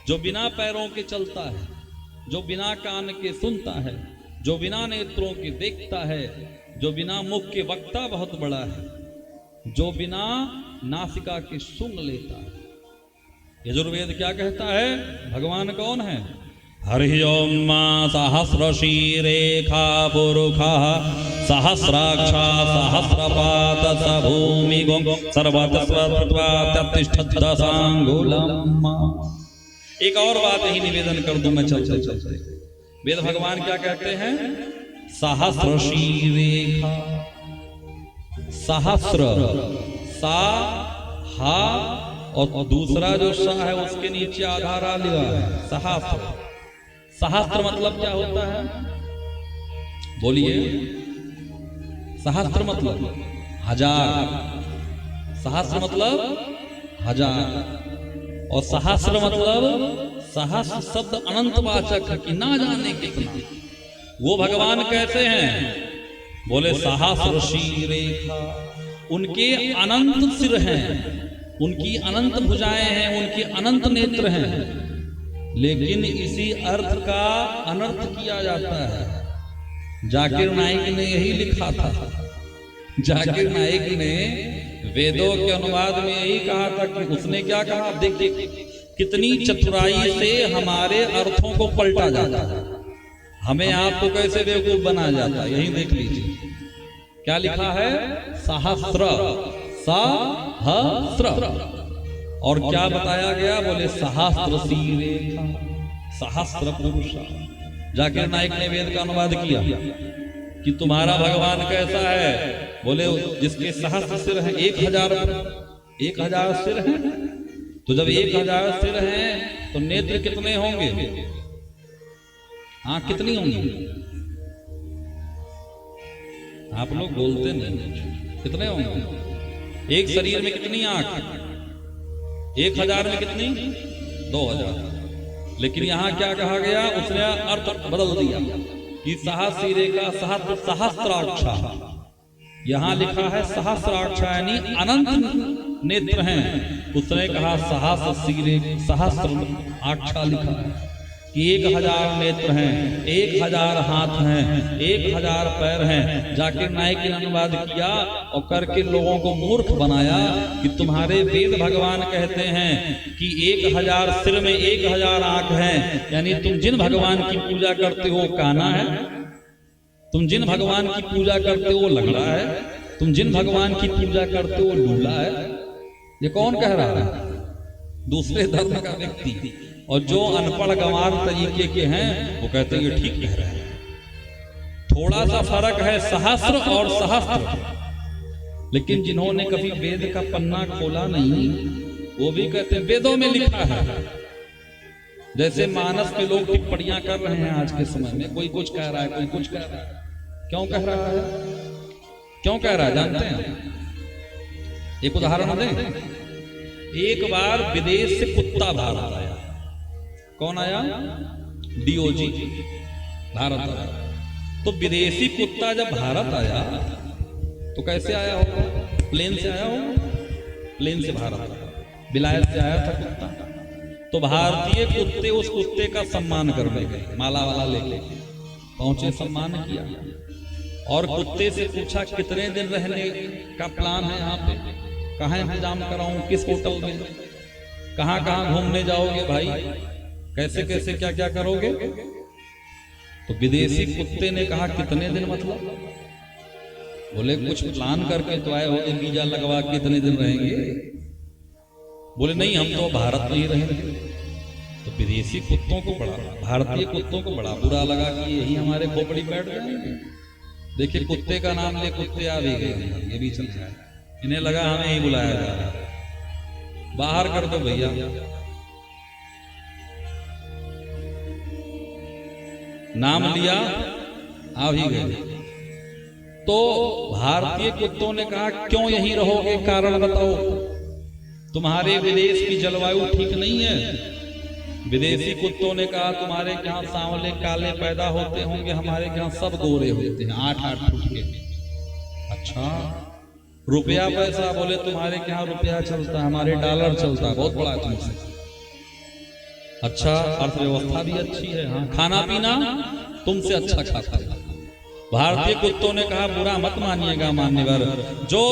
जो बिना पैरों के चलता है, जो बिना कान के सुनता है, जो बिना नेत्रों के देखता है, जो बिना मुख के वक्ता बहुत बड़ा है, जो बिना नासिका के सूंघ लेता है। यजुर्वेद क्या कहता है? भगवान कौन है? हरि ओम मां सहस्र शीरेखा पुरुखा सहस्राक्षा सहस्रपात स भूमि गो सर्वतस्वत्वातिष्ठदशांगुलम। एक और बात यही निवेदन कर दूं मैं चलते चलते। वेद भगवान क्या कहते हैं? सहस्र शीरेखा। सहस्र सा हा और दूसरा जो सा है उसके नीचे आधार लिया है सहस्र। सहस्त्र मतलब क्या होता है? बोलिए। सहस्त्र मतलब हजार। सहस्त्र मतलब हजार और सहस्र मतलब सहस्र शब्द अनंतवाचक है कि ना जाने कितना। वो भगवान कैसे हैं? बोले सहस्र शीरेखा। उनके अनंत सिर हैं, उनकी अनंत भुजाएं हैं, उनके अनंत नेत्र हैं, लेकिन इसी अर्थ का अनर्थ किया जाता है। जाकिर नाइक ने यही लिखा था। जाकिर नाइक ने वेदों के अनुवाद में यही कहा था कि उसने क्या कहा? आप देखिए कितनी चतुराई से हमारे अर्थों को पलटा जाता है, हमें आपको कैसे बेवकूफ बनाया जाता है। यही देख लीजिए क्या लिखा है? सहस्र सहस्र। और क्या बताया गया? बोले सहस्त्र शीरेखा सहस्त्र पुरुष। जाकिर नाइक ने वेद का अनुवाद किया कि तुम्हारा भगवान कैसा है? बोले जिसके सहस्त्र सिर हैं, 1000 सिर हैं। तो जब 1000 सिर हैं तो नेत्र कितने होंगे? आंख कितनी होंगी? आप लोग बोलते नहीं। कितने होंगे? एक शरीर में कितनी आंख? 1000 में कितनी? 2000। लेकिन यहाँ क्या कहा गया, उसने अर्थ बदल दिया कि सहस्रे का सहस्त्राक्षा, यहाँ लिखा है सहस्त्राक्षा यानी अनंत नेत्र हैं, उसने कहा सहस्र आक्षा लिखा है कि 1000 नेत्र हैं, 1000 हाथ हैं, 1000 पैर हैं। जाके नायक ने अनुवाद किया और करके लोगों को मूर्ख बनाया कि तुम्हारे वेद भगवान कहते हैं कि 1000 सिर में 1000 आंख हैं, यानी तुम जिन भगवान की पूजा करते हो काना है, तुम जिन भगवान की पूजा करते हो लंगड़ा है, तुम जिन भगवान की पूजा करते हो लूला है। ये कौन कह रहा है? दूसरे धर्म का व्यक्ति। और जो अनपढ़ गंवार तरीके के हैं वो कहते हैं ये ठीक कह रहे हैं। थोड़ा सा फर्क है सहस्र और सहस्त्र, लेकिन जिन्होंने कभी वेद का पन्ना खोला नहीं वो भी कहते हैं वेदों में लिखा है। जैसे मानस में लोग टिप्पणियां कर रहे हैं आज के समय में, कोई कुछ कह रहा है, कोई कुछ कह रहा है। क्यों कह रहा है, क्यों कह रहा है जानते हैं? एक उदाहरण दें। एक बार विदेश से कुत्ता भारत आया। कौन आया? डीओजी भारत आया। तो विदेशी कुत्ता जब भारत आया तो कैसे आया होगा? प्लेन से आया होगा, प्लेन से भारत आया, विलायत से आया था कुत्ता। तो भारतीय कुत्ते उस कुत्ते का सम्मान करने गए, माला वाला लेके पहुंचे, सम्मान किया और कुत्ते से पूछा कितने दिन रहने का प्लान है यहाँ पे, कहाँ इंतजाम कराऊं, किस होटल में, कहाँ कहाँ घूमने जाओगे भाई, कैसे कैसे क्या क्या करोगे? तो विदेशी कुत्ते ने कहा कितने दिन मतलब? बोले कुछ प्लान करके तो आए हो, वीजा लगवा के कितने दिन रहेंगे? बोले नहीं हम तो भारत में ही रहेंगे। तो विदेशी कुत्तों को बड़ा, भारतीय कुत्तों को बड़ा बुरा लगा कि यही हमारे खोपड़ी बैठ जाएंगे। देखिए कुत्ते का नाम ले कुत्ते आ भी गए, ये भी चल जाए। इन्हें लगा हमें ही बुलाया जा रहा है, बाहर कर दो भैया। नाम लिया, आ भी गए। तो भारतीय कुत्तों ने कहा क्यों यहीं रहोगे, कारण बताओ। तुम्हारे विदेश की जलवायु ठीक नहीं है। विदेशी कुत्तों ने कहा तुम्हारे यहाँ सांवले काले पैदा होते होंगे, हमारे यहाँ सब गोरे होते हैं 8-8 फुट के। अच्छा रुपया पैसा? बोले तुम्हारे यहाँ रुपया चलता है, हमारे डॉलर चलता है, बहुत बड़ा तुमसे। अच्छा अर्थव्यवस्था भी अच्छी है, हाँ खाना पीना तुमसे अच्छा खाता है। भारतीय कुत्तों ने कहा बुरा मत मानिएगा मान्यवर, जो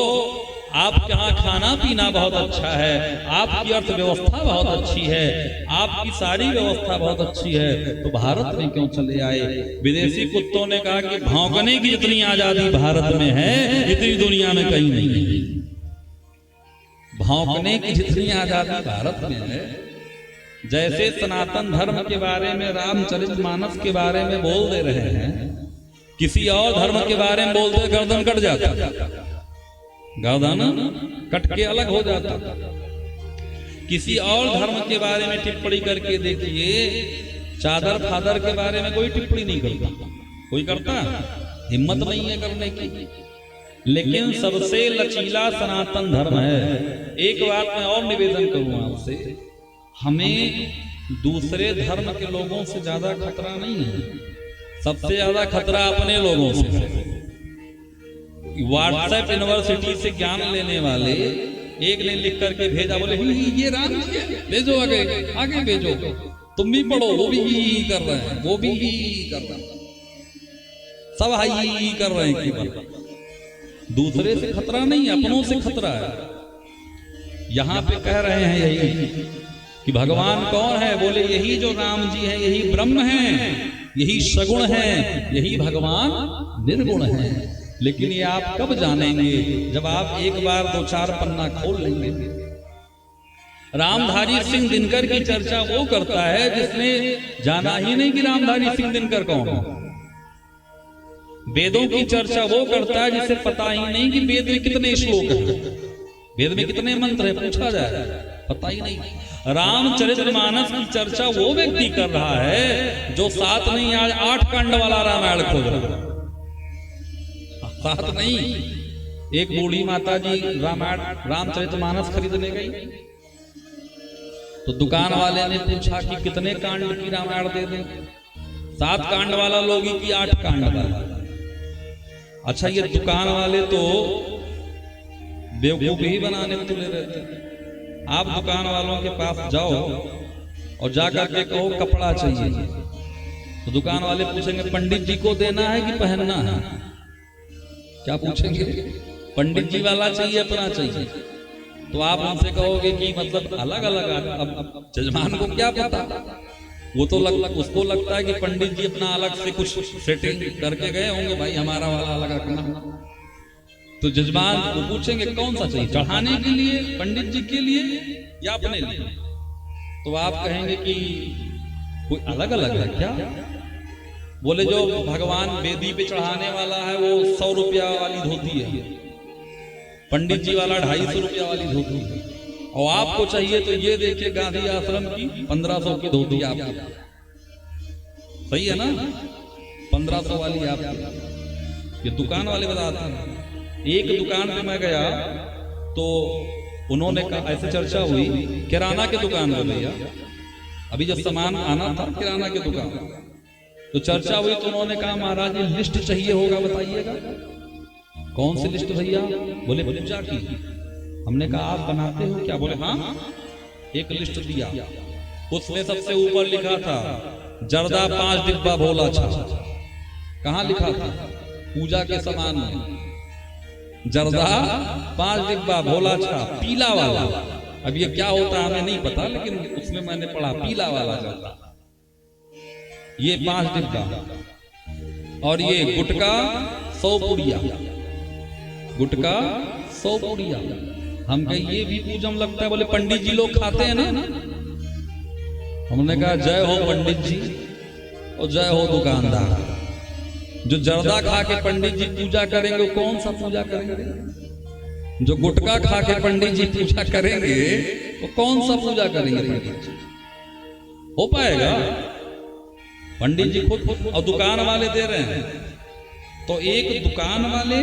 आपके यहाँ खाना पीना बहुत अच्छा है, आपकी अर्थव्यवस्था बहुत अच्छी है, आपकी सारी व्यवस्था बहुत अच्छी है, तो भारत में क्यों चले आए? विदेशी कुत्तों ने कहा कि भौंकने की जितनी आजादी भारत में है इतनी दुनिया में कहीं नहीं है। भौंकने की जितनी आजादी भारत में है, जैसे सनातन धर्म के बारे में रामचरितमानस के बारे में बोल दे रहे हैं, किसी और धर्म के बारे में बोलते गर्दन कट जाता, गर्दन कट के अलग हो जाता। किसी और धर्म के बारे में टिप्पणी करके देखिए, चादर फादर के बारे में कोई टिप्पणी नहीं करता, कोई करता? हिम्मत नहीं है करने की। लेकिन सबसे लचीला सनातन धर्म है। एक बात मैं और निवेदन करूंगा आपसे, हमें दूसरे धर्म के लोगों से ज्यादा खतरा नहीं है, सबसे ज्यादा खतरा अपने लोगों से है। व्हाट्सएप यूनिवर्सिटी से ज्ञान लेने वाले एक ने लिख करके भेजा, बोले ये राम जी है, भेजो आगे आगे भेजो, तुम भी पढ़ो, वो भी ही कर रहे हैं, वो भी ही कर रहे हैं, सब हाई कर रहे हैं केवल। दूसरे से खतरा नहीं, अपनों से खतरा है। यहाँ पे कह रहे हैं यही कि भगवान कौन है? बोले यही जो राम जी है, यही ब्रह्म है, यही सगुण है, यही भगवान निर्गुण है। लेकिन ये आप कब जानेंगे? जब आप एक बार 2-4 पन्ना खोल लेंगे। रामधारी सिंह दिनकर की चर्चा वो करता है जिसने जाना ही नहीं कि रामधारी सिंह दिनकर कौन है। वेदों की चर्चा वो करता है जिसे पता ही नहीं कि वेद में कितने श्लोक हैं, वेद में कितने मंत्र हैं, पूछा जाए पता ही नहीं। रामचरितमानस की चर्चा वो व्यक्ति कर रहा है जो 7 नहीं आज 8 कांड वाला रामायण खोज रहा है। 7 नहीं, एक बूढ़ी माता जी रामायण रामचरितमानस खरीदने गई, तो दुकान वाले ने पूछा कि कितने कांड की रामायण दे दें? 7 कांड वाला लोगी कि 8 कांड वाला? अच्छा, ये दुकान वाले तो बेवकूफ ही बनाने में तुले रहते हैं। आप दुकान वालों के पास जाओ और जाकर के कहो कपड़ा चाहिए, तो दुकान वाले पूछेंगे पंडित जी को देना है कि पहनना है? क्या पूछेंगे? पंडित जी वाला चाहिए अपना चाहिए? तो आप उनसे कहोगे कि मतलब अलग अलग। अब जजमान को क्या पता, वो तो उसको लगता है कि पंडित जी अपना अलग से कुछ सेटिंग करके गए होंगे, भाई हमारा वाला अलग रखना। तो जजमान को पूछेंगे कौन सा चाहिए, चढ़ाने के लिए, पंडित जी के लिए या अपने लिए? तो आप कहेंगे कि कोई अलग अलग है क्या? बोले जो भगवान वेदी पे चढ़ाने वाला है वो 100 रुपया वाली धोती है, पंडित जी वाला 250 रुपया वाली धोती है, और आपको चाहिए तो ये देखिए गांधी आश्रम की 1500 की धोती आपकी। सही है ना? 1500 वाली आपकी। ये दुकान वाले बताते हैं। एक दुकान पे मैं गया तो उन्होंने कहा, ऐसे चर्चा हुई किराना के दुकान में, भैया अभी जब सामान आना था किराना के दुकान, तो चर्चा हुई तो उन्होंने कहा महाराज ये लिस्ट चाहिए होगा, बताइएगा। कौन सी लिस्ट भैया? बोले पूजा की। हमने कहा आप बनाते हो क्या? बोले हाँ। एक लिस्ट दिया, उसमें सबसे ऊपर लिखा था जर्दा 5 डिब्बा भोला छाप। कहाँ लिखा था? पूजा के सामान में जर्दा 5 डिब्बा भोला छाप, पीला वाला। अब ये क्या होता है हमें नहीं पता, लेकिन उसमें मैंने पढ़ा पीला वाला जर्दा, ये 5 डिब्बा। और ये गुटका 100 पुड़िया, गुटका 100 पुड़िया। हम कहे ये भी पूजम लगता है? बोले पंडित जी लोग खाते हैं ना। हमने कहा जय हो पंडित जी और जय हो दुकानदार। जो जर्दा खा के पंडित जी पूजा करेंगे वो कौन सा पूजा करेंगे? जो गुटखा खा के पंडित जी पूजा करेंगे वो कौन सा पूजा करेंगे? पंडित जी हो पाएगा? पंडित जी खुद और दुकान वाले दे रहे हैं। तो एक दुकान वाले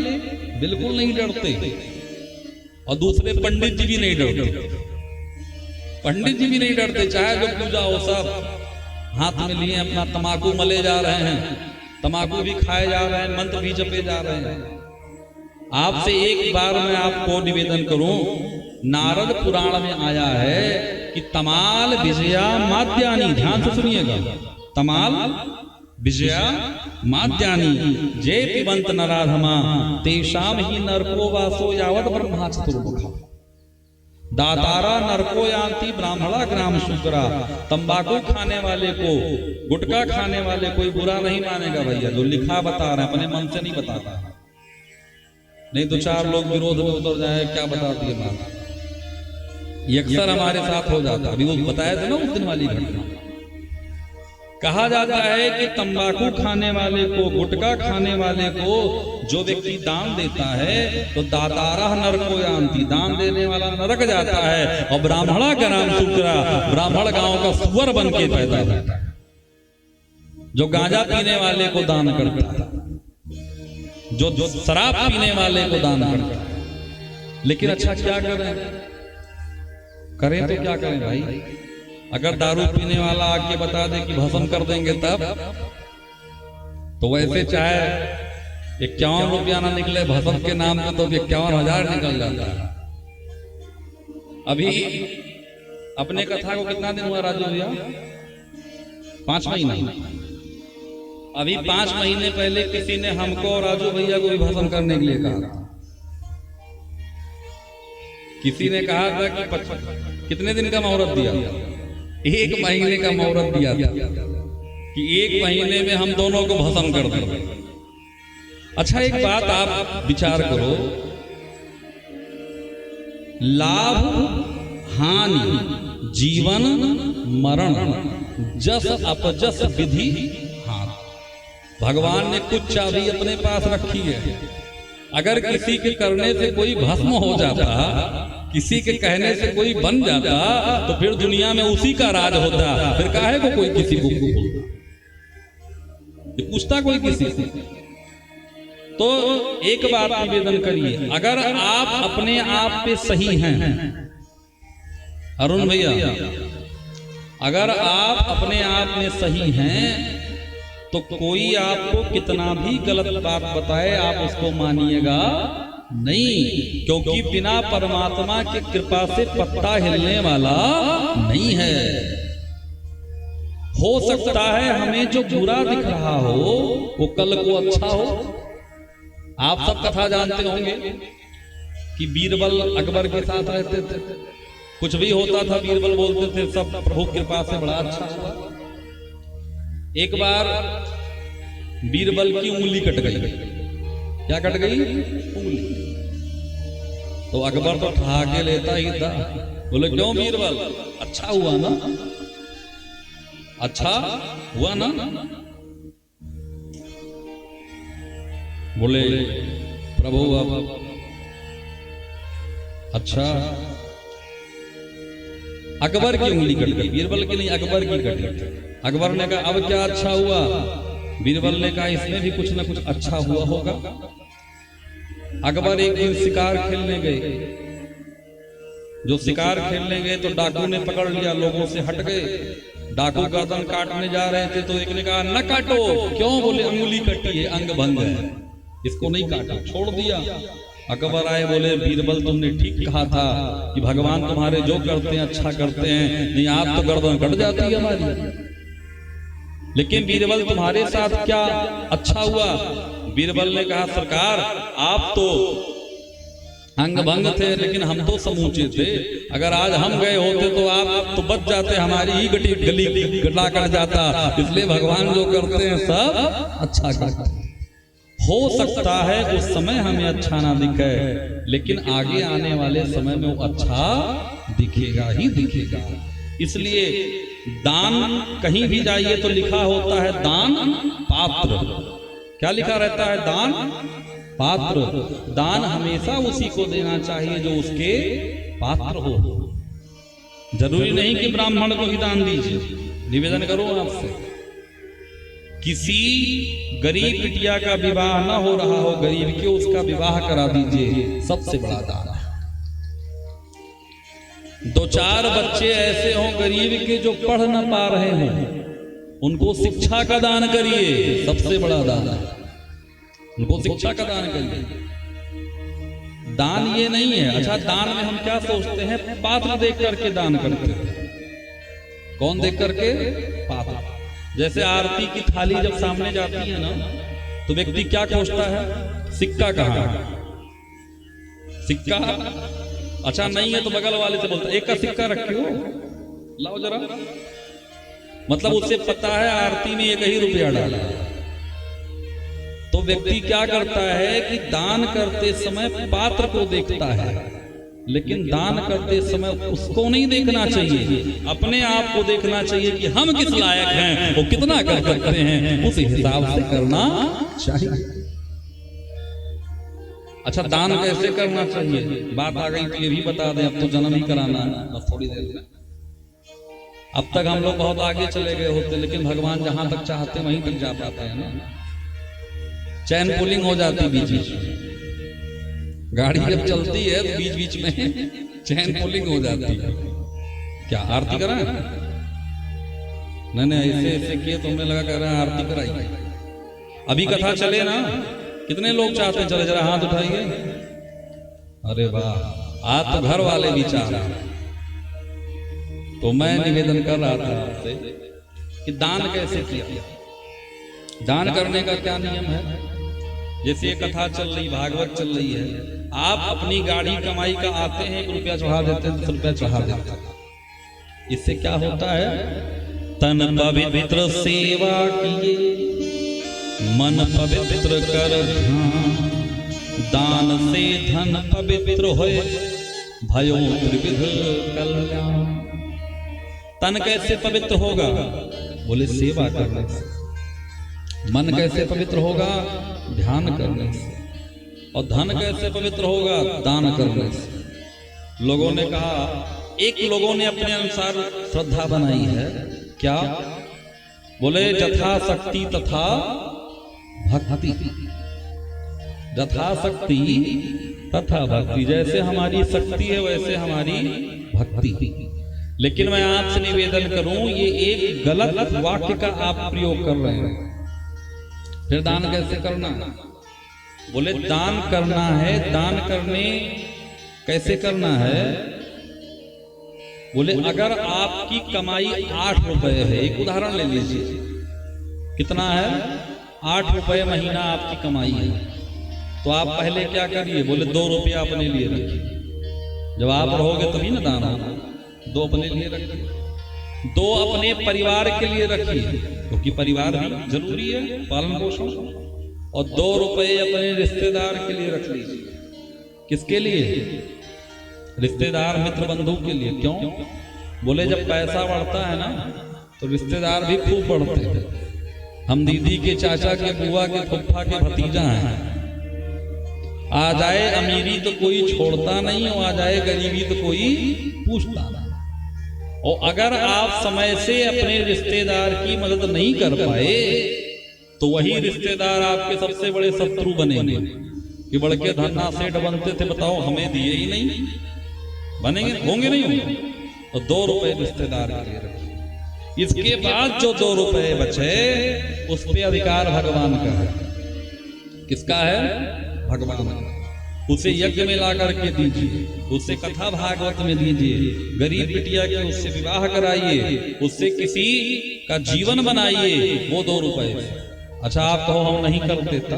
बिल्कुल नहीं डरते और दूसरे पंडित जी भी नहीं डरते। पंडित जी भी नहीं डरते, चाहे जो पूजा हो, सब हाथ में लिए अपना तमाकू मले जा रहे हैं, तमाकू भी खाए जा रहे हैं, मंत्र भी जपे जा रहे हैं। आपसे एक बार मैं आपको निवेदन करूं, नारद पुराण में आया है कि तमाल विजया माद्यानी, ध्यान से सुनिएगा, तमाल विजया माद्यानी जय पिबंत नराधमा तेषाम ही नरको वासो यावत ब्रह्मा चतुर्मुखा। दातारा नरको यान्ति ब्राह्मणा ग्राम शुक्रा। तंबाकू खाने वाले को, गुटखा खाने वाले कोई बुरा नहीं मानेगा भैया, जो लिखा बता रहे हैं, अपने मन से नहीं बताता। नहीं तो 4 लोग विरोध में उतर जाए, क्या बता दिए बात। ये अक्सर हमारे साथ हो जाता। अभी वो बताया था ना उस दिन वाली घटना। कहा जाता है कि तंबाकू खाने वाले को, गुटखा खाने वाले को जो व्यक्ति दान देता है तो दातारा नरको यान्ति, दान देने वाला नरक जाता है, और ब्राह्मणा का नाम शुक्रा, ब्राह्मण गांव का सुअर बन के पैदा होता है। जो गांजा पीने वाले को दान करता है, जो शराब पीने वाले को दान करता है। लेकिन अच्छा क्या करें तो क्या करें भाई? अगर दारू पीने वाला आके बता दे कि भस्म कर देंगे तब तो वैसे चाहे 51 रुपया ना निकले भस्म के नाम पे, तो 51,000 निकल जाता है। अभी अपने कथा को कितना दिन हुआ राजू भैया? 5 महीना। अभी 5 महीने पहले किसी ने हमको और राजू भैया को भी भस्म करने के लिए कहा। किसी ने कहा था कि कितने दिन का मुहूर्त दिया? 1 महीने का मुहूर्त दिया था कि 1 महीने में हम दोनों को भस्म कर देंगे। अच्छा, एक बात आप विचार करो, लाभ हानि जीवन मरण जस अपजस विधि हाथ। भगवान ने कुछ चाबी अपने पास रखी है। अगर किसी के करने से कोई भस्म हो जाता, किसी के कहने से कोई बन जाता, तो फिर दुनिया में उसी का राज होता। फिर काहे को कोई किसी को बोलता, पूछता कोई किसी से? तो एक बात निवेदन करिए, अगर आप अपने आप पे सही हैं, अरुण भैया अगर आप अपने आप में सही हैं तो कोई आपको कितना भी गलत बात बताए आप उसको मानिएगा नहीं, क्योंकि बिना परमात्मा की कृपा से पत्ता हिलने वाला नहीं है। हो सकता है हमें जो बुरा दिख रहा हो वो कल को अच्छा हो। आप सब कथा जानते होंगे कि बीरबल अकबर के साथ रहते थे, कुछ भी होता था बीरबल बोलते थे सब प्रभु कृपा से बड़ा अच्छा हुआ। एक बार बीरबल की उंगली कट गई। क्या कट गई? उंगली। तो अकबर तो ठहाके लेता ही था, बोले क्यों बीरबल, अच्छा हुआ ना, अच्छा हुआ ना? बोले प्रभु अब अच्छा। अकबर की उंगली कट गई, बीरबल की नहीं, अकबर की कट गई। अकबर ने कहा अब क्या अच्छा हुआ? बीरबल ने कहा इसमें भी कुछ ना कुछ अच्छा हुआ होगा। अकबर एक दिन शिकार खेलने गए। जो शिकार खेलने गए तो डाकू ने पकड़ लिया, लोगों से हट गए। डाकू गर्दन काटने जा रहे थे तो एक ने कहा न काटो। क्यों? बोले अंगुली कटी है, अंग भंग है, इसको नहीं काटो, छोड़ दिया। अकबर आए, बोले बीरबल तुमने ठीक कहा था कि भगवान तुम्हारे जो करते हैं अच्छा करते हैं, नहीं आप तो गर्दन कट जाती है हमारी। लेकिन बीरबल तुम्हारे साथ क्या अच्छा हुआ? बीरबल ने कहा सरकार आप तो अंग भंग थे लेकिन हम तो समूचे थे। अगर आज हम गए होते तो आप तो बच जाते, हमारी ही गली गला कट जाता। इसलिए भगवान जो करते हैं सब अच्छा करते हैं। हो सकता है उस समय हमें अच्छा ना दिखे, लेकिन आगे आने वाले समय में वो अच्छा दिखेगा ही दिखेगा। इसलिए दान कहीं भी जाइए तो लिखा होता है दान पात्र। क्या लिखा रहता है? दान पात्र। दान हमेशा उसी को देना चाहिए जो उसके पात्र हो। जरूरी नहीं कि ब्राह्मण को ही दान दीजिए। निवेदन करो आपसे, किसी गरीब बिटिया का विवाह न हो रहा हो, गरीब के उसका विवाह करा दीजिए, सबसे बड़ा दान है। दो चार बच्चे ऐसे हों गरीब के जो पढ़ न पा रहे हों, उनको शिक्षा का दान करिए, सबसे बड़ा दान है। उनको शिक्षा का दान करिए। दान ये नहीं है। अच्छा, दान में हम क्या सोचते हैं? पात्र देख करके दान करते हैं। कौन देख करके? पात्र। जैसे आरती की थाली जब सामने जाती है ना, तो व्यक्ति क्या खोजता है? सिक्का कहाँ है? सिक्का अच्छा नहीं है तो बगल वाले से बोलता एक का सिक्का रखियो, लाओ जरा। मतलब उसे पता है आरती में 1 ही रुपया डाला। तो व्यक्ति क्या करता है कि दान करते समय पात्र को देखता है, लेकिन दान करते समय उसको नहीं देखना चाहिए, अपने आप को देखना चाहिए कि हम किस लायक हैं, वो कितना कर सकते हैं, उस हिसाब से करना चाहिए। अच्छा, दान कैसे करना चाहिए? बात आ गई तो ये भी बता दें, अब तो जन्म ही कराना है बस थोड़ी देर में। अब तक हम लोग बहुत आगे चले गए होते, लेकिन भगवान जहां तक चाहते वहीं तक जा पाते हैं ना। चैन पुलिंग हो जाती बीच बीच में, गाड़ी जब चलती है तो बीच बीच में चैन पुलिंग हो जाती है। क्या आरती करा? नहीं ऐसे ऐसे किए तो हमें लगा कर रहे हैं आरती कराई। अभी कथा चले ना, कितने लोग चाहते हैं? चले जरा हाथ उठाइए। अरे वाह, आज तो घर वाले भी चाह रहे हैं। तो मैं निवेदन कर रहा था आपसे कि दान कैसे किया, दान करने का क्या नियम है। जैसे ये कथा चल रही, भागवत चल रही है, आप अपनी गाड़ी कमाई का आते हैं, 1 रुपया चढ़ा देते हैं, 10 रुपया चढ़ा देते हैं। इससे क्या होता है? तन पवित्र सेवा किए, मन पवित्र कर दान से धन पवित्र होए, भयो त्रिविध कल्याण। तन कैसे पवित्र होगा? बोले सेवा करने से। मन कैसे पवित्र होगा? ध्यान करने से। और धन कैसे पवित्र होगा? दान करने से। लोगों ने कहा, एक लोगों ने अपने अनुसार श्रद्धा बनाई है। क्या? बोले यथा शक्ति तथा भक्ति। यथा शक्ति तथा भक्ति, जैसे हमारी शक्ति है वैसे हमारी भक्ति। लेकिन मैं आपसे निवेदन करूं, ये एक गलत वाक्य का आप प्रयोग कर रहे हैं। फिर दान कैसे करना? बोले दान करना है, दान करने कैसे करना है? बोले अगर आपकी कमाई 8 रुपए है, एक उदाहरण ले लीजिए, कितना है? 8 रुपए महीना आपकी कमाई है, तो आप पहले क्या करिए? बोले 2 रुपया अपने लिए रखिए। जब आप रहोगे तभी ना दान होगा। 2 अपने लिए रखिए, 2 अपने परिवार के लिए रखिए, क्योंकि परिवार भी जरूरी है, पालन पोषण। और 2 रुपए अपने रिश्तेदार के लिए रख लीजिए। किसके लिए? रिश्तेदार, मित्र, बंधु के लिए। क्यों? बोले जब पैसा बढ़ता है ना तो रिश्तेदार भी खूब बढ़ते हैं। हम दीदी के, चाचा के, बुआ के, फुफ्फा के भतीजा हैं। आ जाए अमीरी तो कोई छोड़ता नहीं, और आ जाए गरीबी तो कोई पूछता नहीं। और अगर आप समय से अपने रिश्तेदार की मदद नहीं कर पाए तो वही रिश्तेदार आपके सबसे बड़े शत्रु बनेंगे कि बड़के धन्ना सेठ बनते थे, बताओ हमें दिए ही नहीं। बनेंगे? होंगे नहीं होंगे? और 2 रुपए रिश्तेदार के लिए रखिए। इसके बाद जो 2 रुपए बचे उस पे अधिकार भगवान का है। किसका है? भगवान का। उसे यज्ञ में ला करके दीजिए, उससे कथा भागवत में दीजिए, गरीब बिटिया के उससे विवाह कराइए, उससे किसी का जीवन बनाइए, वो 2 रुपए। अच्छा आप कहो हम नहीं कर देता,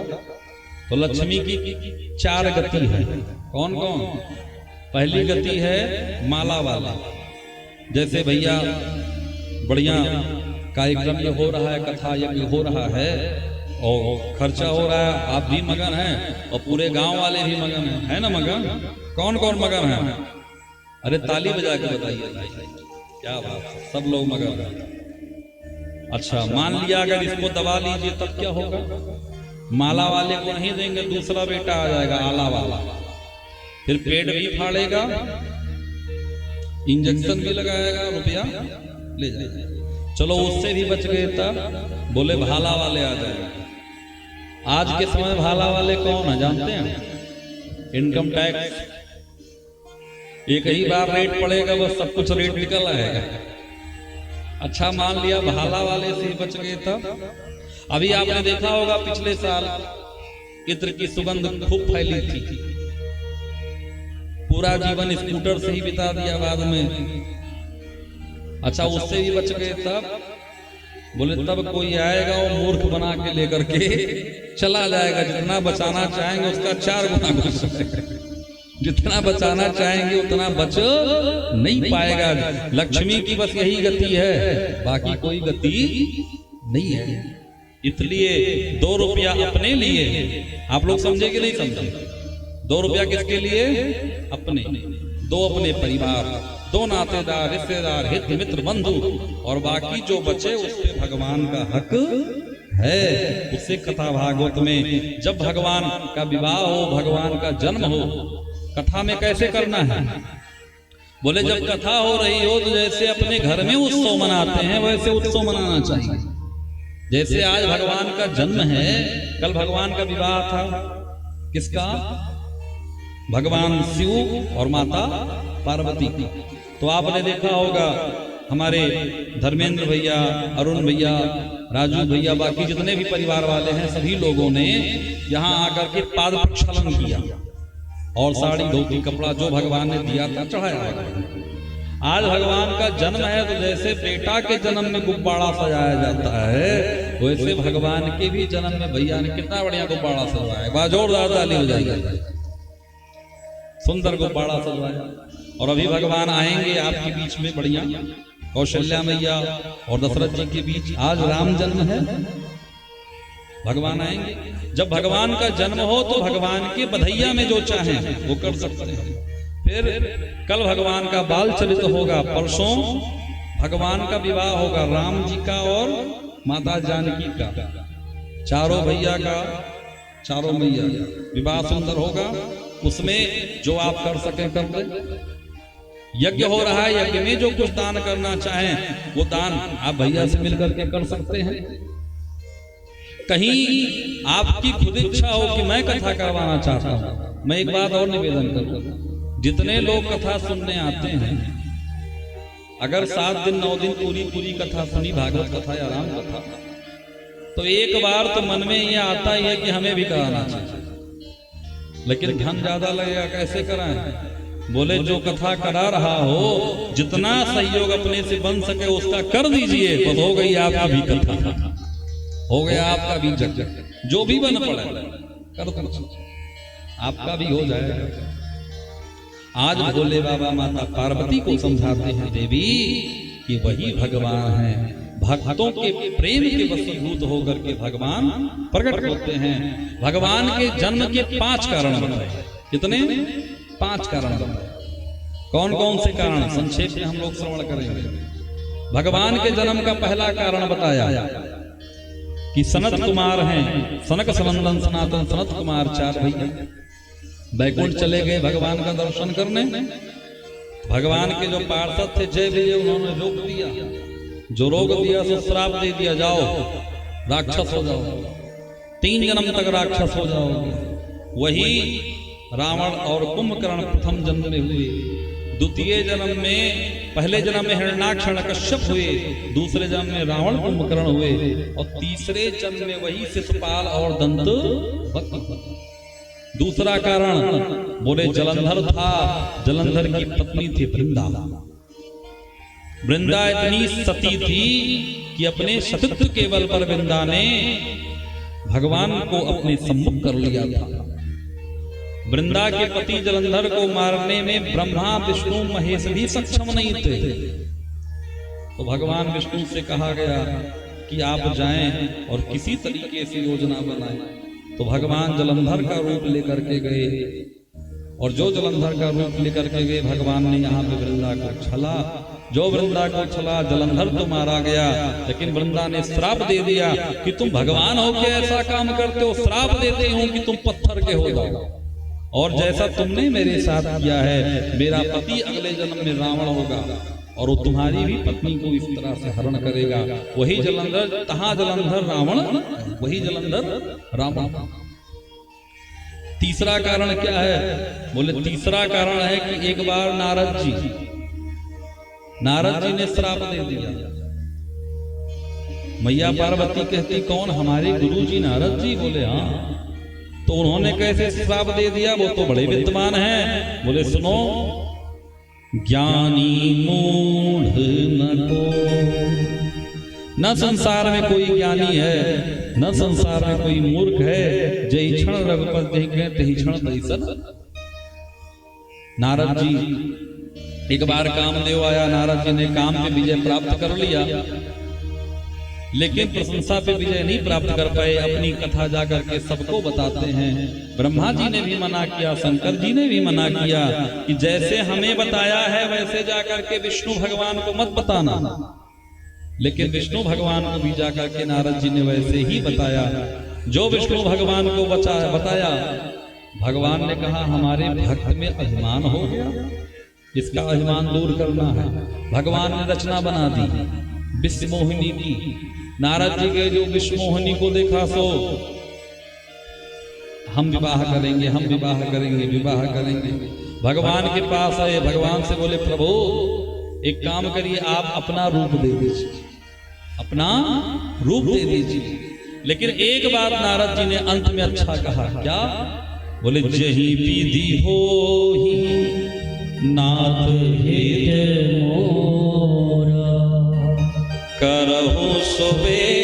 तो लक्ष्मी की 4 गति है। कौन कौन? पहली गति है माला वाला। जैसे भैया बढ़िया कार्यक्रम ये हो रहा है, कथा यज्ञ हो रहा है और खर्चा हो रहा है, आप भी मगन हैं और पूरे गांव वाले भी मगन हैं, है ना मगन? कौन कौन मगन है? अरे ताली बजा के बताइए, क्या बात है, सब लोग मगन हैं। अच्छा मान लिया अगर इसको दबा लीजिए तब क्या होगा? माला वाले को नहीं देंगे, दूसरा बेटा आ जाएगा आला वाला, फिर पेट भी फाड़ेगा, इंजेक्शन भी लगाएगा, रुपया ले जाएगा। चलो उससे भी बच गए तब बोले भाला वाले आ जाएगा। आज के समय भाला वाले कौन है जानते हैं? Income tax. एक ही बार रेट पड़ेगा, बस सब कुछ रेट निकल आएगा। अच्छा मान लिया भाला वाले से ही बच गए तब। अभी आपने देखा होगा पिछले साल इत्र की सुगंध खूब फैली थी, पूरा जीवन स्कूटर से ही बिता दिया बाद में। अच्छा उससे भी बच गए तब। बोले तब कोई आएगा वो मूर्ख बना के लेकर के चला जाएगा, जितना बचाना चाहेंगे उसका 4 गुना बच जाएगा, जितना बचाना चाहेंगे उतना बच नहीं पाएगा। लक्ष्मी की बस यही गति है, बाकी कोई गति नहीं है। इसलिए 2 रुपया अपने लिए, आप लोग समझे कि नहीं समझे? 2 रुपया किसके लिए? अपने, 2 अपने परिवार, 2 नातेदार, रिश्तेदार, हित मित्र, बंधु, और बाकी जो बचे उस पे भगवान का हक है। उससे कथा भागवत में जब भगवान का विवाह हो, भगवान का जन्म हो, कथा में कैसे करना है? बोले जब कथा हो रही हो तो जैसे अपने घर में उत्सव मनाते हैं वैसे उत्सव मनाना चाहिए। जैसे आज भगवान का जन्म है, कल भगवान का विवाह था। किसका? भगवान शिव और माता पार्वती। तो आपने देखा होगा हमारे धर्मेंद्र भैया, अरुण भैया, राजू भैया, बाकी जितने भी परिवार वाले हैं सभी लोगों ने यहाँ आकर के पाद प्रक्षालन किया और साड़ी धोती कपड़ा जो भगवान ने दिया था चढ़ाया। आज भगवान का जन्म है तो जैसे बेटा के जन्म में गुब्बारा सजाया जाता है वैसे भगवान के भी जन्म में भैया ने कितना बढ़िया गुब्बारा सजाया है। जोरदार ताली हो जाएगी। सुंदर गुब्बारा सजवाया। और अभी भगवान आएंगे आपके बीच में बढ़िया, कौशल्या मैया और दशरथ जी के बीच। आज राम जन्म है, भगवान आएंगे। जब भगवान का जन्म हो तो भगवान के बधैया में जो चाहें वो कर सकते हैं। फिर कल भगवान का बाल चरित होगा, परसों भगवान का विवाह होगा राम जी का और माता जानकी का, चारों भैया का, चारों मैया विवाह सुंदर होगा। उसमें जो आप कर सके कर दे। यज्ञ हो रहा है, यज्ञ में जो कुछ दान करना चाहें वो दान आप भैया से मिलकर के कर सकते हैं। कहीं आपकी खुद इच्छा हो कि मैं कथा करवाना चाहता हूं, मैं एक बात और निवेदन करूंगा, जितने लोग कथा सुनने आते हैं अगर 7 दिन 9 दिन पूरी कथा सुनी, भागवत कथा या राम कथा, तो एक बार तो मन में ये आता ही है कि हमें भी कराना चाहिए, लेकिन धन ज्यादा लगेगा, कैसे कराएं? बोले जो कथा करा रहा हो, जितना सहयोग अपने से बन सके उसका कर दीजिए, तो हो गई आपका भी कथा, हो गया आपका भी जग, जो भी बन पड़े कर दो, आपका भी हो जाएगा। आज भोले बाबा माता पार्वती को समझाते हैं, देवी कि वही भगवान हैं, भक्तों के प्रेम के वशीभूत होकर के भगवान प्रकट होते हैं। भगवान के जन्म के 5 कारण बताए। कितने? 5 कारण बताए। कौन कौन से कारण संक्षेप में हम लोग श्रवण करेंगे। भगवान के जन्म का पहला कारण बताया कि सनत कुमार हैं, सनक सनंदन सनातन सनत कुमार 4 भैया बैकुंठ चले गए भगवान का दर्शन करने। भगवान के जो पार्षद थे जय विजय, उन्होंने रोक दिया, जो रोक दिया सो श्राप दे दिया, जाओ राक्षस हो जाओ, 3 जन्म तक राक्षस हो जाओगे। वही रावण और कुंभकर्ण प्रथम जन्म में हुए, द्वितीय जन्म में, पहले जन्म में हिरण्याक्ष कश्यप हुए, दूसरे जन्म में रावण कुंभकर्ण हुए, और तीसरे जन्म में वही शिशुपाल और दंत भक्त। दूसरा कारण बोले जलंधर था, जलंधर की पत्नी थी वृंदा। वृंदा इतनी सती थी कि अपने सतीत्व के बल पर वृंदा ने भगवान को अपने सम्मुख कर लिया था। वृंदा के पति जलंधर को मारने में ब्रह्मा विष्णु महेश भी सक्षम नहीं थे, तो भगवान विष्णु से कहा गया कि आप जाएं और किसी तरीके से योजना बनाएं। तो भगवान जलंधर का रूप लेकर के गए, और जो जलंधर का रूप लेकर के गए भगवान ने यहाँ पे वृंदा को छला। जो वृंदा को छला, जलंधर तो मारा गया, लेकिन वृंदा ने श्राप दे दिया कि तुम भगवान हो के ऐसा काम करते हो, श्राप देते हो कि तुम पत्थर के हो जाओ, और जैसा तुमने मेरे साथ किया है, मेरा पति अगले जन्म में रावण होगा और वो तुम्हारी भी पत्नी को इस तरह से हरण करेगा। वही जलंधर, तहां जलंधर रावण, वही जलंधर रावण। तीसरा कारण क्या है? बोले तीसरा कारण है कि एक बार नारद जी ने श्राप दे दिया। मैया पार्वती कहती कौन? हमारे गुरु जी नारद जी। बोले हाँ। तो उन्होंने कैसे श्राप दे दिया? वो तो बड़े विद्वान हैं। बोले सुनो, ज्ञानी मूढ़ न को, न संसार में कोई ज्ञानी है, न संसार में कोई मूर्ख है। जय क्षण रघुपत देखे तही क्षण तैसन। नारद जी एक बार कामदेव आया, नारद जी ने काम पे विजय प्राप्त कर लिया, लेकिन प्रशंसा पे विजय नहीं प्राप्त कर पाए। अपनी कथा जाकर के सबको बताते हैं। ब्रह्मा जी ने भी मना किया, शंकर जी ने भी मना किया कि जैसे हमें बताया है वैसे जाकर के विष्णु भगवान को मत बताना। लेकिन विष्णु भगवान को भी जाकर के नारद जी ने वैसे ही बताया। जो विष्णु भगवान को बताया, भगवान ने कहा हमारे भक्त में अभिमान हो गया, इसका अभिमान दूर करना है। भगवान ने रचना बना दी विश्व मोहिनी की। नारद जी के जो विश्व मोहिनी को देखा सो हम विवाह करेंगे, हम विवाह करेंगे, विवाह करेंगे। भगवान के पास आए, भगवान से बोले प्रभु एक काम करिए, आप अपना रूप दे दीजिए, अपना रूप दे दीजिए। लेकिन एक बात नारद जी ने अंत में अच्छा कहा, क्या? बोले जही विधि हो ही नाथ हित मोरा, करहु सुबेद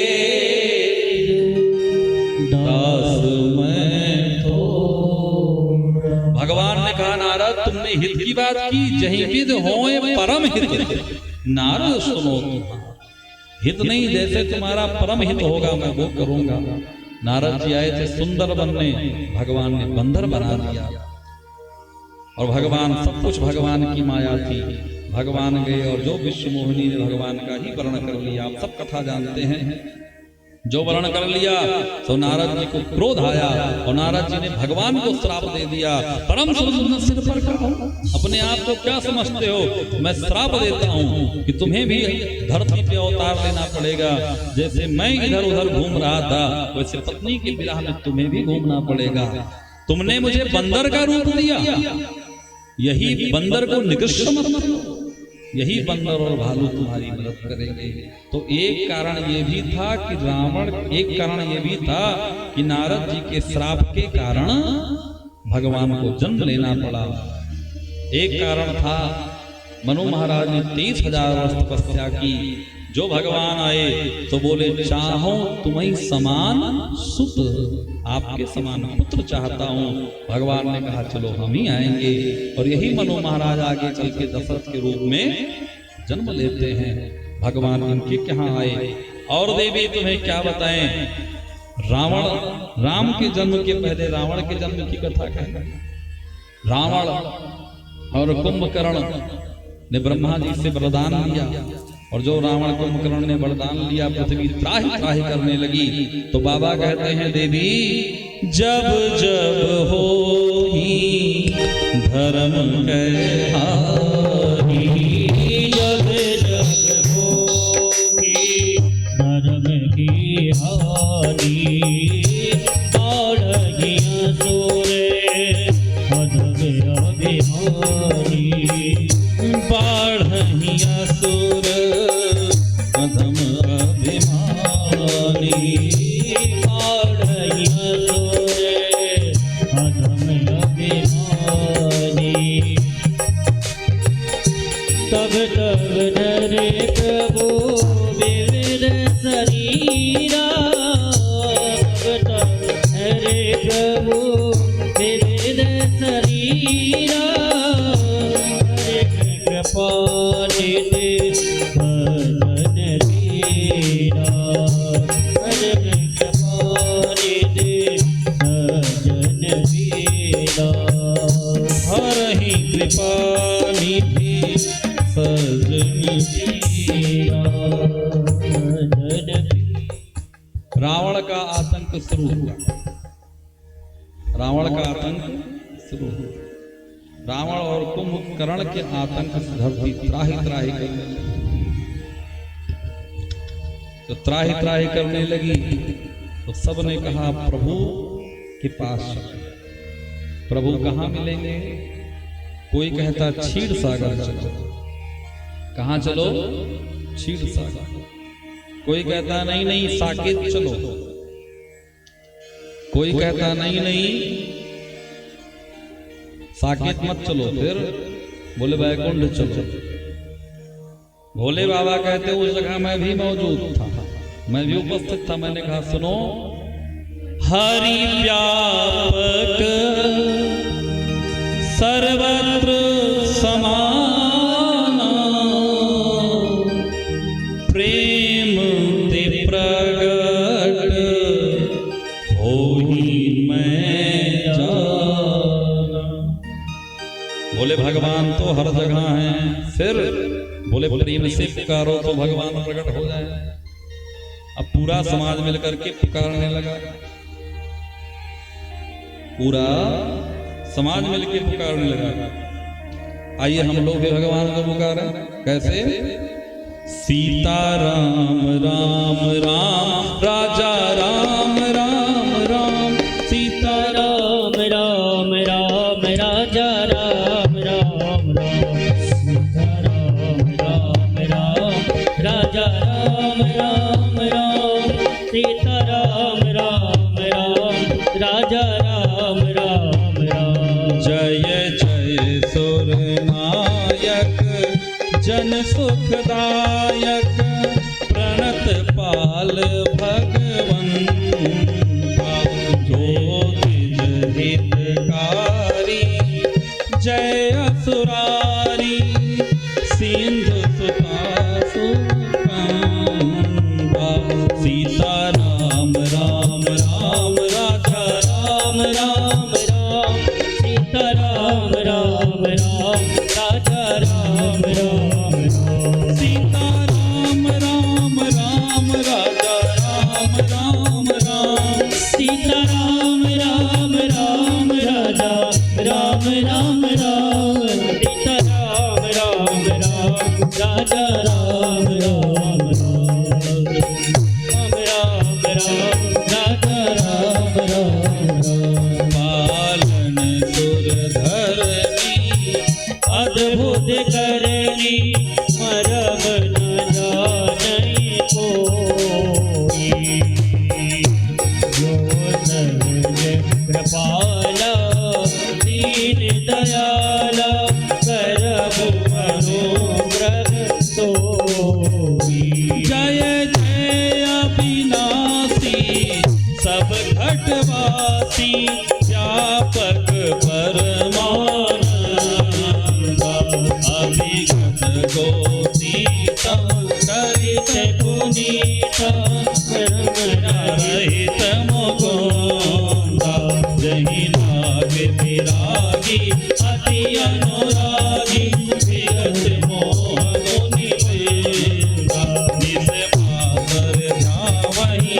दास मैं थोरा। भगवान ने कहा नारद तुमने हित की बात की, जही विध होए परम हित। नारद सुनो, हित नहीं, जैसे तुम्हारा परम हित होगा मैं वो करूंगा। नारद जी आए थे सुंदर बनने, भगवान ने बंदर बना दिया। और भगवान, सब कुछ भगवान की माया थी। भगवान गए और जो विश्व मोहिनी ने भगवान का ही वर्ण कर लिया। आप सब कथा जानते हैं। जो वर्ण कर लिया तो नारद जी को क्रोध आया और नारद जी ने भगवान को श्राप दे दिया। परम सुंदर सिर पर कहो, अपने आप को क्या समझते हो? मैं श्राप देता हूँ कि तुम्हें भी धरती पे अवतार लेना पड़ेगा। जैसे मैं इधर उधर घूम रहा था, वैसे पत्नी के विरह में तुम्हें भी घूमना पड़ेगा। तुमने मुझे बंदर का रूप दिया, यही बंदर को निकृष्ट मत करो। यही बंदर और भालू तुम्हारी मदद करेंगे। तो एक कारण ये भी था कि एक कारण ये भी था कि नारद जी के श्राप के कारण भगवान को जन्म लेना पड़ा। एक कारण था मनु महाराज ने 30,000 वर्ष तपस्या की। जो भगवान आए तो बोले चाहो तुम्हें समान सुत, आपके समान पुत्र चाहता हूँ। भगवान ने कहा चलो हम ही आएंगे। और यही मनु महाराज आगे चल के दशरथ के रूप में जन्म लेते हैं। भगवान इनके यहाँ आए। और देवी तुम्हें क्या बताएं, राम के जन्म के पहले रावण के जन्म की कथा कहना। रावण और कुंभकर्ण ने ब्रह्मा जी से वरदान लिया, और जो रावण कुंभकर्ण ने वरदान लिया पृथ्वी त्राहि त्राहि करने लगी। तो बाबा कहते हैं देवी जब जब हो ही धर्म के हानि, जब जब होगी धर्म की हानि, बाढ़िया सोरे अधम अभिमानी, बाढ़िया सुर अधम अभिमानी, बाढ़िया सोरे अधम अभिमानी। तब तब डरे प्रभु विविध शरीरा, तब तब डरे प्रभु विविध शरीरा, हरे कृपा निधि भजन वीरा, हरे कृपा निधि भजन वीरा, हरहि कृपा निधि सजन वीरा। भजन रावण का आतंक शुरू हुआ। रावण का आतंक शुरू हुआ। रावण और कुंभकर्ण के आतंक से धरती त्राहि त्राहि करने लगी। तो त्राहि त्राहि करने लगी तो सब ने कहा प्रभु के पास चलो। प्रभु कहाँ मिलेंगे? कोई कहता क्षीर सागर चलो। कहाँ चलो? क्षीर सागर। कोई कहता नहीं नहीं साकेत चलो। कोई कहता नहीं नहीं साकेत मत चलो। फिर बोले वैकुंठ चलो। भोले बाबा कहते उस जगह मैं भी मौजूद था, मैं भी उपस्थित था। मैंने कहा सुनो, हरि व्यापक सर्वत्र समाना, प्रेम ते प्रगट होई मैं जाना। बोले भगवान तो हर जगह हैं। फिर बोले प्रेम से पुकारो तो भगवान प्रकट हो जाए। अब पूरा समाज मिलकर के पुकारने लगा। पूरा समाज मिलकर पुकारने लगा। आइए हम लोग भी भगवान को पुकारें। कैसे? सीता राम राम राम, राजा राम राम राम, सीता राम राम राम, राजा राम राम राम, सीता राम राम राम, राजा राम राम राम, सीता राम राम राम, राजा राम राम राम। जय जय सुर नायक जन सुखदायक, प्रणत पाल भगवन, ज्योतिष हितकारी, जय असुरारी, सिंधु सुता सुकांबा। सीता राम राम राम, राजा राम राम राम, सीता राम राम राम, राजा राम राम राम, सीता राम राम राम, राजा व्यापी व्यापक परमानंद अभिगत गोतीतम करित पुनीत रहित मुकुंद जहि लागे विरागी अति अनुरागी विगत मोह मुनि वेदा निज पातर ध्यावहि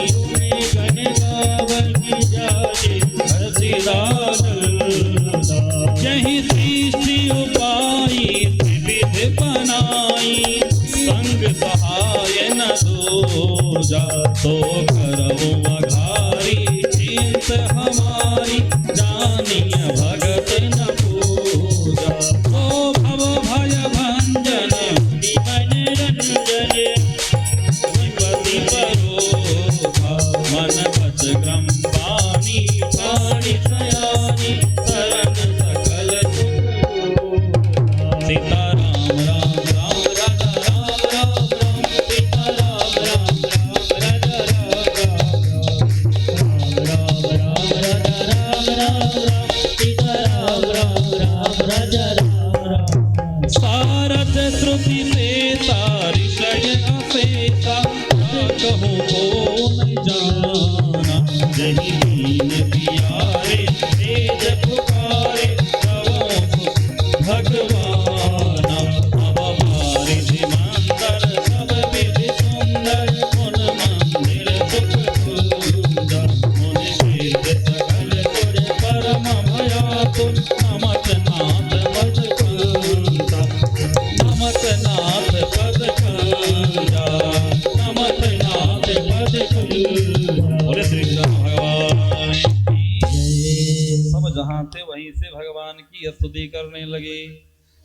गण गावहि जाहि हर्षिदानंद यही सृष्टि उपाई त्रिविध बनाई संग सहाय न दूजा तो करऊ अघारी चिंत हमारी जानिय भगत न पूजा ओ भव भय भंजन मन रंजन विपति परोधा मन बच क्रम पानी पानी सयानी शरण सकल सुख सीताराम राम राम राजा राम राम राम सीताराम राम राम राजा राम राम राम राम सीताराम राम राम राजा राम सारथ श्रुति से तारिशय असेता कहूँ को न जाना जही दीन पियारे तेज पुकारे भगवान अवतारि मंदर सब विधि सुंदर मुन मंदिर सुख सुंदर मुन शील सकल तुर परम भयातुर नमत नाथ पद कंदा नमत नाथ पद कंदा नमत नाथ पद कंदा बोले श्री कृष्ण भगवान की सब जहां थे वहीं से भगवान की स्तुति करने लगे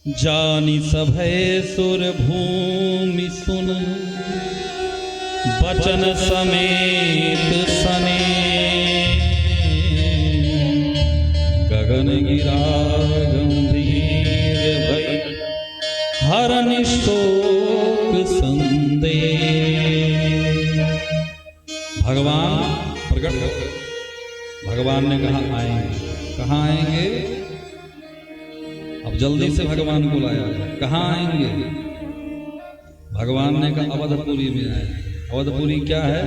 जानी सभय सुर भूमि सुन बचन समेत सने गगन गिरा गंभीर भय हरन शोक संदेह भगवान प्रकट हो भगवान ने कहा आएंगे कहाँ आएंगे अब जल्दी से भगवान को लाया कहाँ आएंगे भगवान ने कहा अवधपुरी में आए अवधपुरी क्या है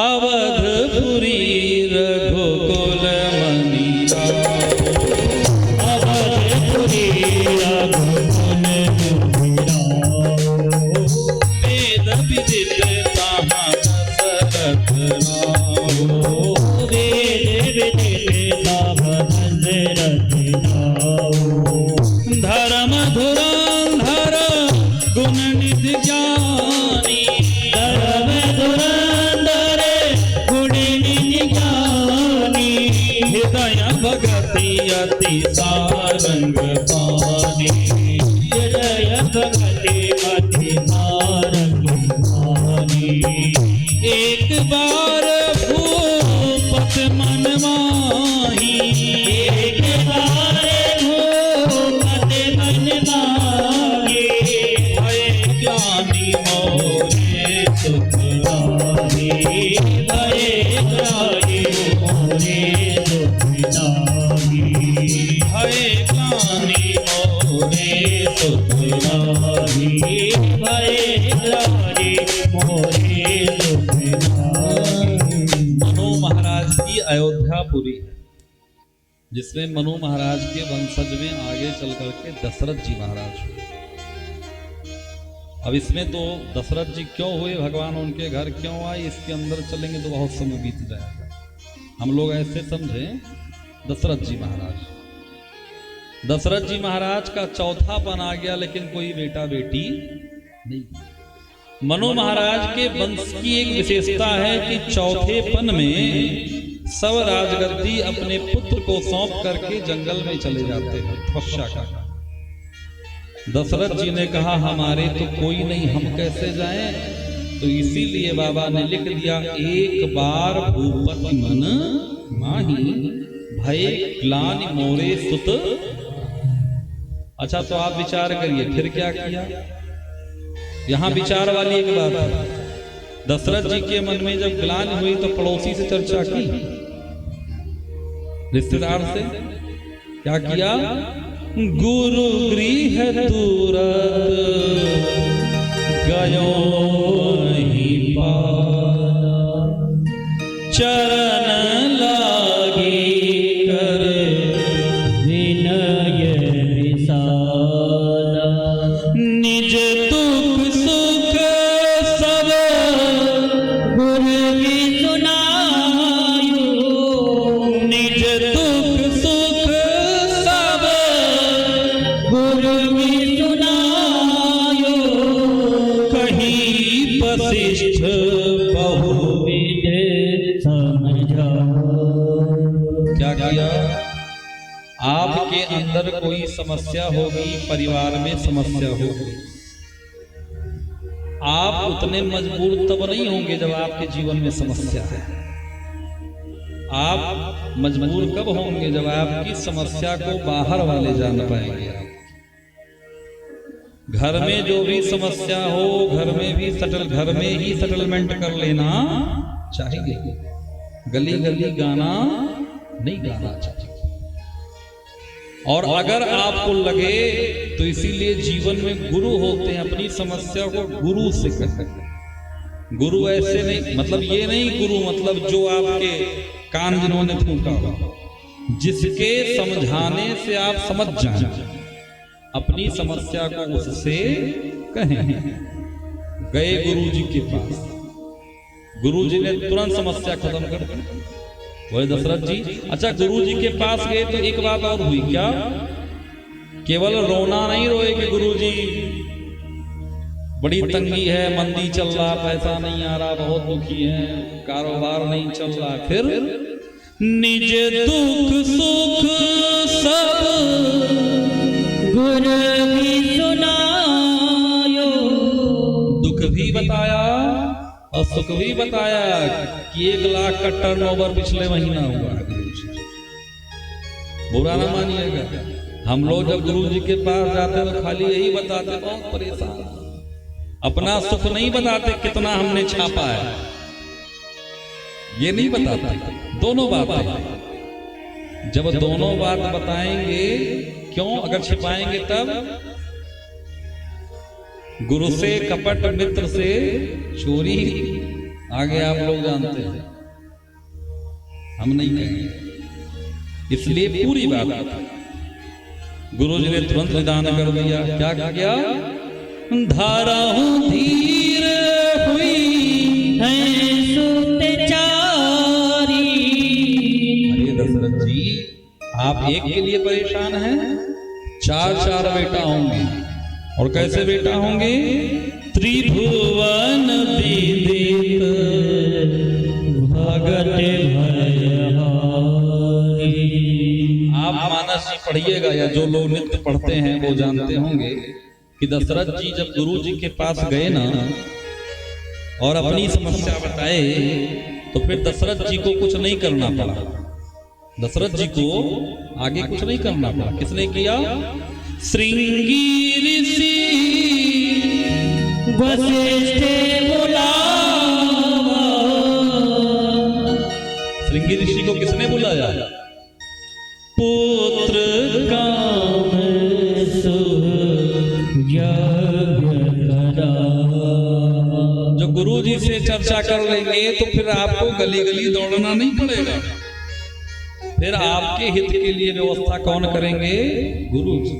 अवधपुरी रघुकुल मणि अवधपुरी रघुकुल वेद विदित ताहाँ दशरथ राम वेद विदित दशरथ धर्म धुरंधर गुण निधि ज्ञानी धर्म धुरंधर गुण निधि ज्ञानी हृदय भगति अति सारंग पानी हृदय भगति अति सारंग पानी एक बार भूपत मन माही एक बार भूपत मन माही भय ज्ञानी मोरे सुख राही भय ज्ञानी मोरे सुख राही भय ज्ञानी मोरे सुख राही भय ज्ञानी मोरे सुख राही मनु महाराज की अयोध्यापुरी है जिसमें मनु महाराज के वंशज में आगे चल करके दशरथ जी महाराज हुए अब इसमें तो दशरथ जी क्यों हुए भगवान उनके घर क्यों आए इसके अंदर चलेंगे तो बहुत समय बीत जाएगा हम लोग ऐसे समझें दशरथ जी महाराज का चौथापन आ गया लेकिन कोई बेटा बेटी नहीं मनु महाराज के वंश की एक विशेषता है कि चौथेपन में सब राजगद्दी अपने पुत्र को सौंप करके जंगल में चले जाते हैं तपस्या का दशरथ जी ने कहा हमारे तो कोई नहीं हम कैसे जाएं तो इसीलिए बाबा ने लिख दिया एक बार भूपति मन माही भय ग्लानि मोरे सुत अच्छा तो आप विचार करिए फिर क्या किया यहां विचार वाली एक बात है दशरथ जी के मन में जब ग्लानि हुई तो पड़ोसी से चर्चा की रिश्तेदार से क्या किया? गुरु गृह तुरत गयो ही पाना, चरण लागी कर विनय विसारा, निज दुख सुख सब गुरु की सुनायो, निज दुख सुख सब गुरु की सुनायो, कहीं वशिष्ठ बहुविध समझाओ। क्या किया? आपके अंदर कोई समस्या होगी, परिवार में समस्या होगी, आप उतने मजबूर तब नहीं होंगे जब आपके जीवन में समस्या है। आप मजबूर कब होंगे? जब आपकी समस्या को बाहर वाले जान पाएंगे। घर में जो भी समस्या हो, घर में ही सेटलमेंट कर लेना चाहिए। गली गली गाना नहीं गाना चाहिए। और अगर आपको लगे तो इसीलिए जीवन में गुरु होते हैं, अपनी समस्या को गुरु से कहें। गुरु ऐसे नहीं, मतलब ये नहीं गुरु मतलब जो आपके कान जिन्होंने फूंका हो, जिसके समझाने से आप समझ जाएं, अपनी समस्या को उससे कहें। गए गुरु जी के पास, गुरु जी ने तुरंत समस्या खत्म कर दी। वही दशरथ जी, अच्छा गुरु जी के पास गए तो एक बात और हुई क्या? केवल रोना नहीं रोए कि गुरु जी बड़ी तंगी है, मंदी चल रहा, पैसा नहीं आ रहा, बहुत दुखी है, कारोबार नहीं चल रहा। फिर निज दुख सुख सब गुरु की सुनायो, दुख भी बताया और सुख भी बताया कि 1 लाख का टर्नओवर पिछले महीना हुआ। बुरा ना मानिएगा, हम लोग जब गुरु जी के पास जाते तो खाली यही बताते बहुत परेशान, अपना सुख नहीं बताते कितना हमने छापा है, ये नहीं बताते। दोनों बातें, जब दोनों बात बताएंगे, क्यों? अगर छिपाएंगे तब गुरु से कपट, मित्र से चोरी, आगे आप लोग जानते हैं, हम नहीं कहेंगे। इसलिए पूरी बात गुरु जी ने तुरंत निदान कर दिया। क्या किया? धारा हूं धीर हुई है सुत चारी। अरे दशरथ जी, आप एक के लिए परेशान हैं, 4 बेटा होंगे। और कैसे बेटा होंगे? त्रिभुवन विदित भगत भयहारी। आप मानस जी पढ़िएगा, या जो लोग नित्य पढ़ते हैं वो जानते होंगे कि दशरथ जी जब गुरु जी के पास गए ना और अपनी समस्या बताए, तो फिर दशरथ जी को कुछ नहीं करना पड़ा। दशरथ जी को आगे कुछ नहीं करना पड़ा। किसने किया? श्रृंगी ऋषि वशिष्ठ बुलावा। श्रृंगी ऋषि को किसने बुलाया? पुत्र काम सुख यज्ञ करावा। जो गुरु जी से चर्चा कर लेंगे तो फिर आपको गली गली दौड़ना नहीं पड़ेगा। फिर आपके हित के लिए व्यवस्था कौन करेंगे? गुरु जी।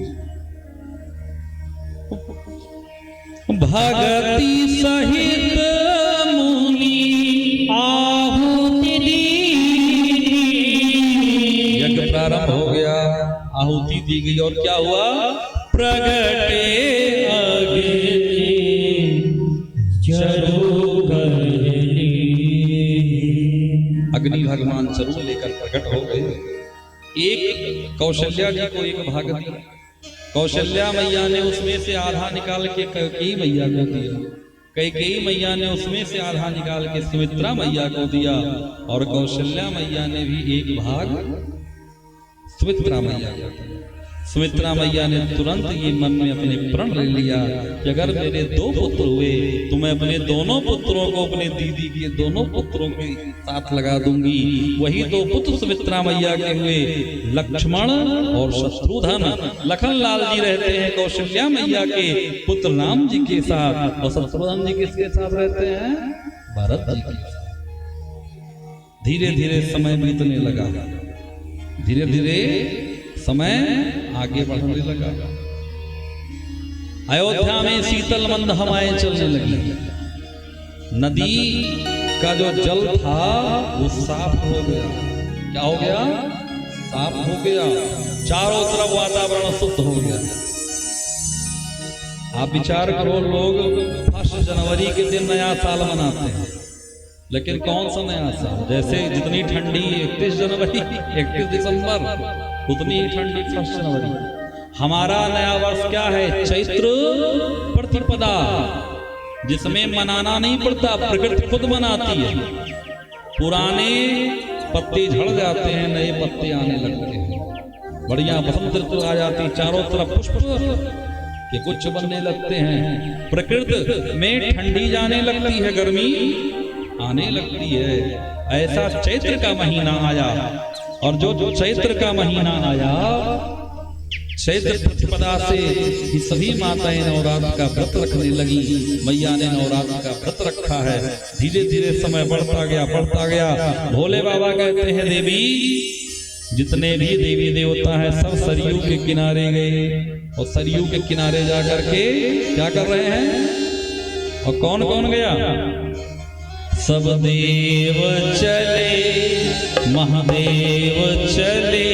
भगति सहित मुनि आहुति दीनी। यज्ञ प्रारंभ हो गया, आहुति दी गई, और क्या हुआ? प्रगटे अग्नि चरु करनी। अग्नि भगवान चरु लेकर प्रकट हो गए। एक कौशल्या जी को एक भाग दिया। कौशल्या मैया ने उसमें से आधा निकाल के कैकेयी मैया को दिया। कैकेयी मैया ने उसमें से आधा निकाल के सुमित्रा मैया को दिया, और कौशल्या मैया ने भी एक भाग सुमित्रा मैया को दिया। सुमित्रा मैया ने तुरंत ये मन में अपने प्रण ले लिया कि अगर मेरे 2 पुत्र हुए तो मैं अपने दोनों पुत्रों को अपने दीदी के दोनों पुत्रों के साथ लगा दूंगी। वही 2 पुत्र सुमित्रा मैया के हुए, लक्ष्मण और शत्रुघ्न। लखन लाल जी रहते हैं कौशल्या मैया के पुत्र राम जी के साथ, और शत्रुघ्न जी किसके साथ रहते हैं? भरत जी के साथ। धीरे धीरे समय बीतने लगा, धीरे धीरे समय आगे बढ़ने लगा। अयोध्या में शीतल मंद हवाएं चलने लगी। नदी का जो जल था वो साफ हो गया। क्या हो गया? साफ हो गया। चारों तरफ वातावरण शुद्ध हो गया। आप विचार करो, लोग 1 जनवरी के दिन नया साल मनाते हैं, लेकिन कौन सा नया साल? जैसे जितनी ठंडी 31 जनवरी 31 दिसंबर, उतनी ही ठंडी 1 जनवरी। हमारा नया वर्ष क्या है? चैत्र प्रतिपदा, जिसमें मनाना नहीं पड़ता, प्रकृति खुद मनाती है। पुराने पत्ते झड़ जाते हैं, नए पत्ते आने लगते हैं। बढ़िया बसंत ऋतु आ जाती, चारों तरफ पुष्प के गुच्छ बनने लगते हैं। प्रकृति में ठंडी जाने लगती है, गर्मी आने लगती है। ऐसा चैत्र का महीना आया, और जो चैत्र का महीना आया, चैत्र प्रतिपदा से ही सभी माताएं नवरात्र का व्रत रखने लगी। मैया ने नवरात्र का व्रत रखा है। धीरे धीरे समय बढ़ता गया, बढ़ता गया। भोले बाबा कहते हैं, देवी, जितने भी देवी देवता हैं सब सरयू के किनारे गए, और सरयू के किनारे जाकर के क्या कर रहे हैं? और कौन कौन गया? सब देव चले, महादेव चले,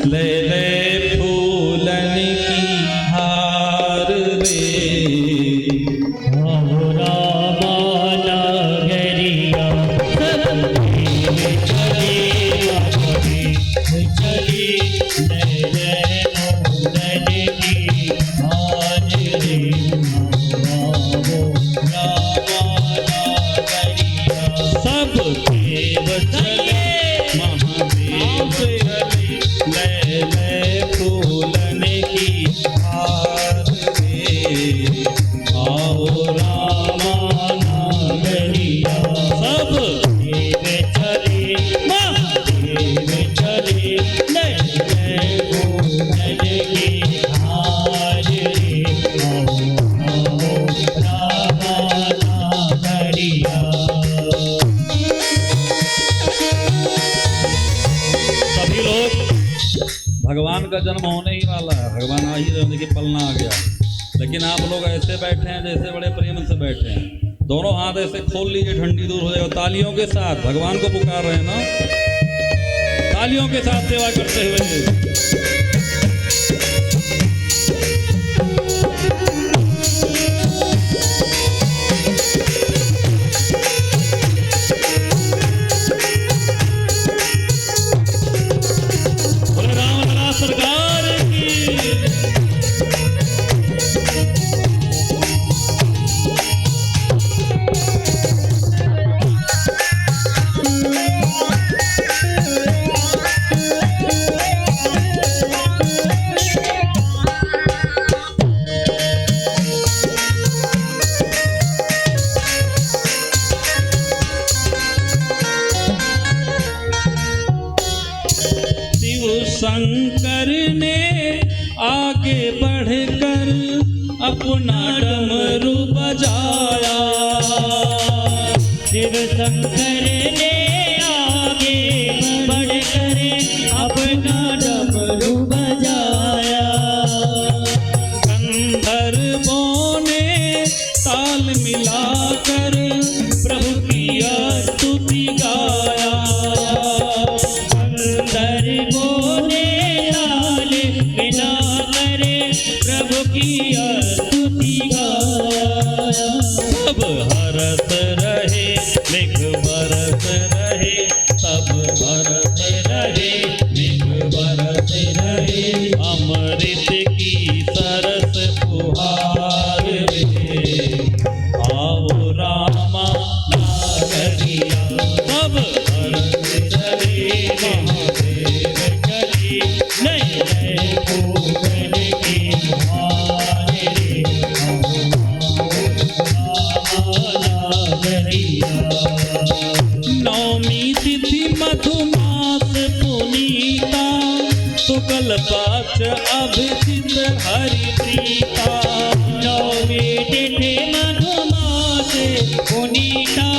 ले ले फूलन की हार रे। रामा नगरिया सब देव चले, महादेव चले, ले ले फूलन की हार रे। सब देव चले, महादेव चले, ले ले फूलन की हार रे। आओ रामा नगरिया सब देव चले, महादेव चले, ले ले फूलन की हार रे। आओ रामा नगरिया। सभी लोग, भगवान का जन्म होने ही वाला है, भगवान आ ही रहे कि पलना आ गया, लेकिन आप लोग ऐसे बैठे हैं जैसे बड़े प्रेम से बैठे हैं। दोनों हाथ ऐसे खोल लीजिए, ठंडी दूर हो जाएगा। तालियों के साथ भगवान को पुकार रहे हैं ना, तालियों के साथ सेवा करते हुए। सरकार की शंकर ने आगे बढ़कर अपना डमरू बजाया। शिव शंकर ने आगे बढ़कर अपना डमरू बजाया। गंधर्वों ने ताल मिलाकर प्रभु की स्तुति गाया। गंधर्वों ने ताल मिलाकर प्रभु की स्तुति गाया। सब हरत रहे, मेघ बरस रहे, सब हरत रहे, मेघ बरस रहे। अमृत की सरस फुहार रे, आओ रामा नगरिया सब हरत रहे। महादेव चले, नए नए फूल अभिषित हरि प्रीता नौमी तिथि मधुमास पुनीता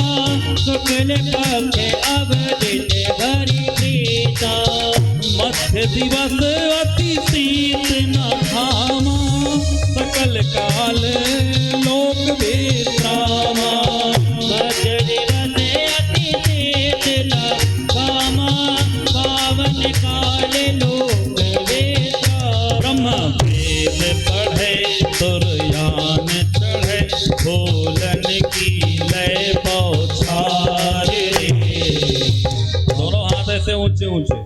शुक्ल पक्ष अवदित हरि प्रीता मध्य दिवस अति शीत न घामा सकल काल लोक विश्रामा मध्य दिवस अति शीत न घामा पावन काल लोक विश्रामा ब्रह्म वेद पढ़े तुरयान चढ़े भोलन की लय बौछारे। दोनों हाथ ऐसे ऊंचे ऊंचे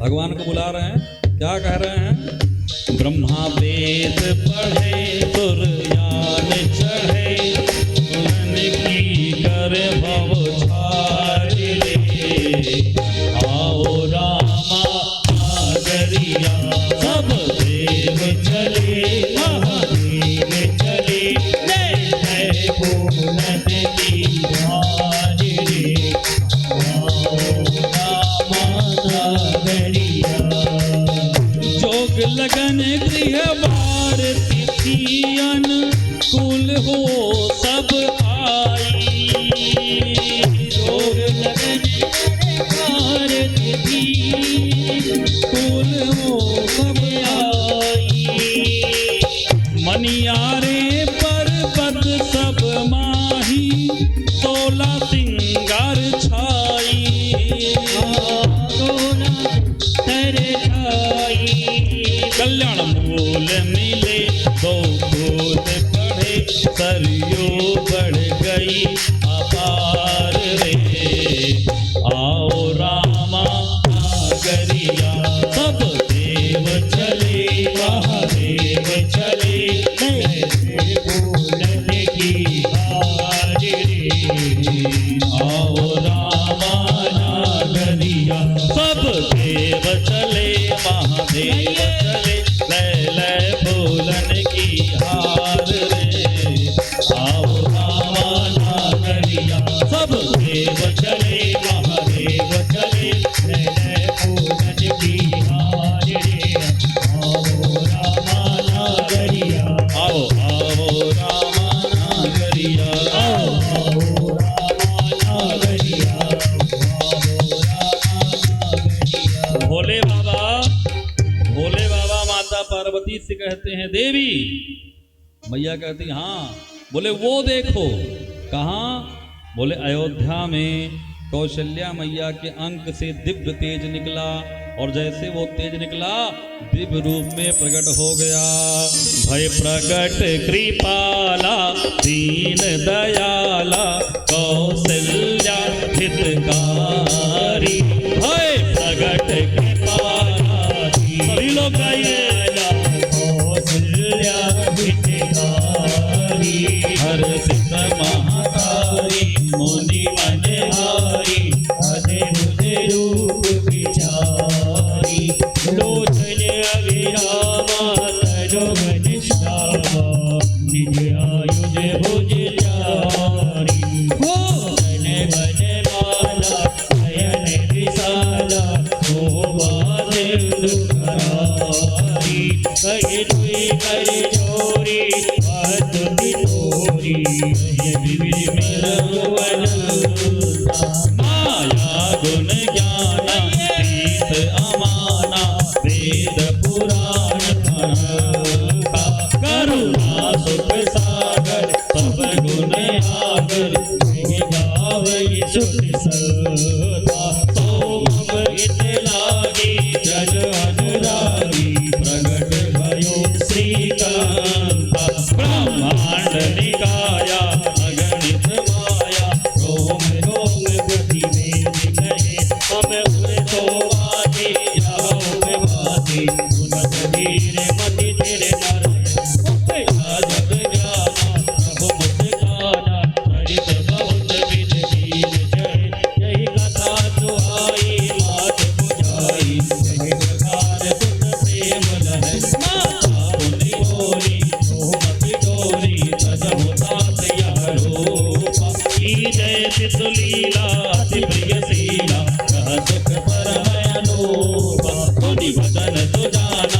भगवान को बुला रहे हैं, क्या कह रहे हैं? ब्रह्मा वेद पढ़े तुरयान चढ़े भोलन की कर बौछारे। आओ रामा नागरिया सब देव चले महादेव चले ले भोलन की हारे। आओ रामा नागरिया जोग लगन गृह बार तिथियन कुल हो सब आई। जोग लगन बार तिथि कुल हो सब आई। मनियारे पर्वत सब माही 16 सिंगार छाई। कल्याण मूल मिले दो भूत पढ़े सरयू बढ़ गई अपार रे। आओ रामा नागरिया सब देव चले महादेव चले भूलन की हार रे। आओ रामा नागरिया सब देव चले महादेव चले लय भोलन की हार रे। आओ रामा नागरिया सब देव चले महादेव चले लय भोलन की हार रे। आओ रामा नागरिया आओ आओ रामा नागरिया आओ आओ रामा नागरिया आओ रामा नागरिया। भोले बाबा माता पार्वती से कहते हैं देवी। मैया कहती हाँ। बोले वो देखो कहाँ? बोले अयोध्या में कौशल्या मैया के अंक से दिव्य तेज निकला और जैसे वो तेज निकला दिव्य रूप में प्रकट हो गया। भय प्रकट कृपाला दीन दयाला कौशल्या हितकारी। भय प्रकट कृपाला सभी लोग गाइए कौशल्या हितकारी। हर सिद्ध महाकारी मुनि मनहारी अद्भुत रूप विचारी। लोचन अभिरामा तरुवन श्यामा निज आयुध भुज चारी। भोजन बन माला नयन विशाला शोभा देव दुखहारी। कहि तुई कर चोरी अतुति तोरी विविध मिलन माया गुण ज्ञान प्रीत अमाना वेद पुराण करुणा सुख सागर सब गुण आगर गावई सुख सदा। सोम इत लागी जन अनुरागी प्रगट भयो श्रीकांता। ब्रह्मांड निकाया अगणित माया रोम रोम गति वेद कहे। हम उर तो आदि जाओ बाती गुणत धीरे मति तेरे नारायण। जग जाना प्रभु मुस्काना हरित बहुत विध दीन जय। यही कथा सुहाई मात बुझाई यही प्रकार सुन प्रेम लहर। माता पुनि बोली मत डोरी तजहु तात यह रूपा। की जय तिसुलीला अति प्रिय शीला कह सुख परम अनूपा। तुनि वदन सुजाना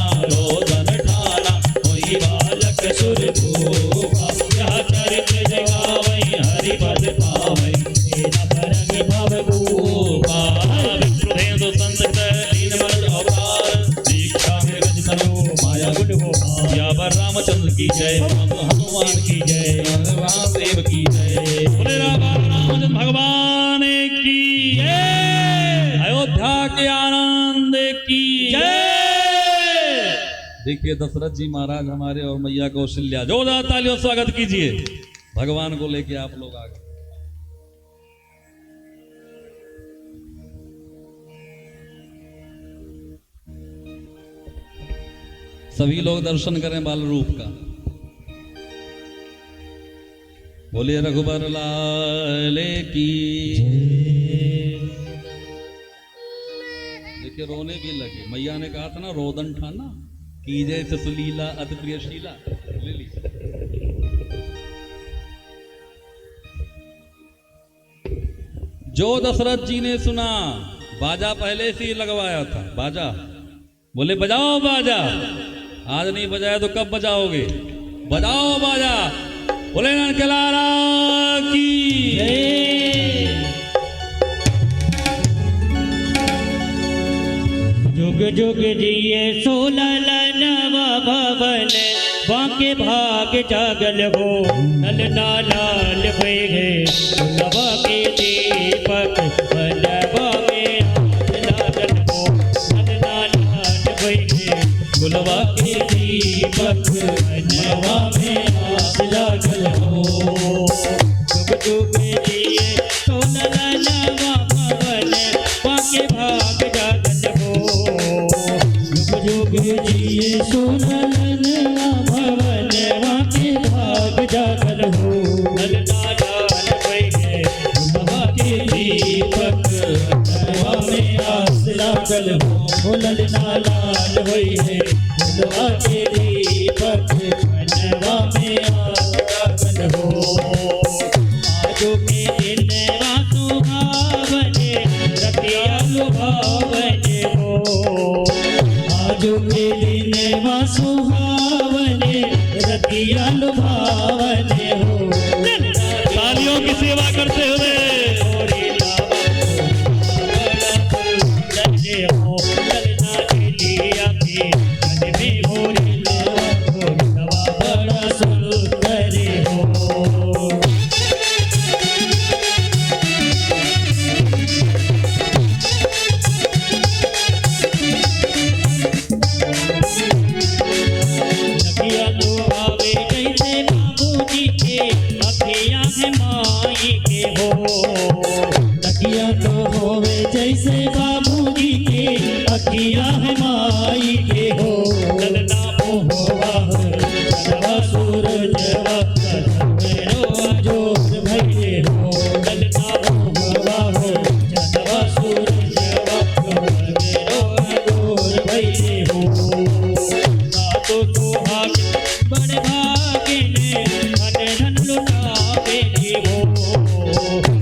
के दशरथ जी महाराज हमारे और मैया कौशल्या, जोरदार तालियों से स्वागत कीजिए। भगवान को लेके आप लोग आ गए। सभी लोग दर्शन करें बाल रूप का। बोलिए रघुबर लाल की। देखिए रोने भी लगे। मैया ने कहा था ना, रोदन ठाना कीजे से सुलीला अति प्रियशीला। ले ली। जो दशरथ जी ने सुना, बाजा पहले से ही लगवाया था। बाजा बोले बजाओ बाजा, आज नहीं बजाया तो कब बजाओगे? बजाओ बाजा। बोले ननकलारा की जय। जुग जुग जिए सोललनवा भवन, बांके भाग जागल हो। ललना लाल भये नवा के दीपक, बनवा में लागल हो। ललना लाल भये गुलवा के दीपक, बनवा में लागल हो। जुग जुग जिए सोललनवा भवन, बांके भाग जागल हो। जुग जुग जिए सोललनवा भवन, बांके भाग जागल हो। ललना लाल भये गुलवा के दीपक, बनवा में आस लागल हो। ललना लाल भये गुलवा के दीपक, बनवा में आस लागल हो। आजो के दिन सुहावने, रतिया लुभावने हो। आजो के दिन सुहावने, रतिया लुभावने हो। तालियों की सेवा करते हुए जैसे बाबूजी के अखिया है माई के हो। ललना मोहवा चलवा सूरजवा, कलमेरो जोर भइले हो। ललना मोहवा चलवा सूरजवा, कलमेरो जोर भइले हो। सातो सुहाग बड़े भागे ने, धन धन लुटावे हो।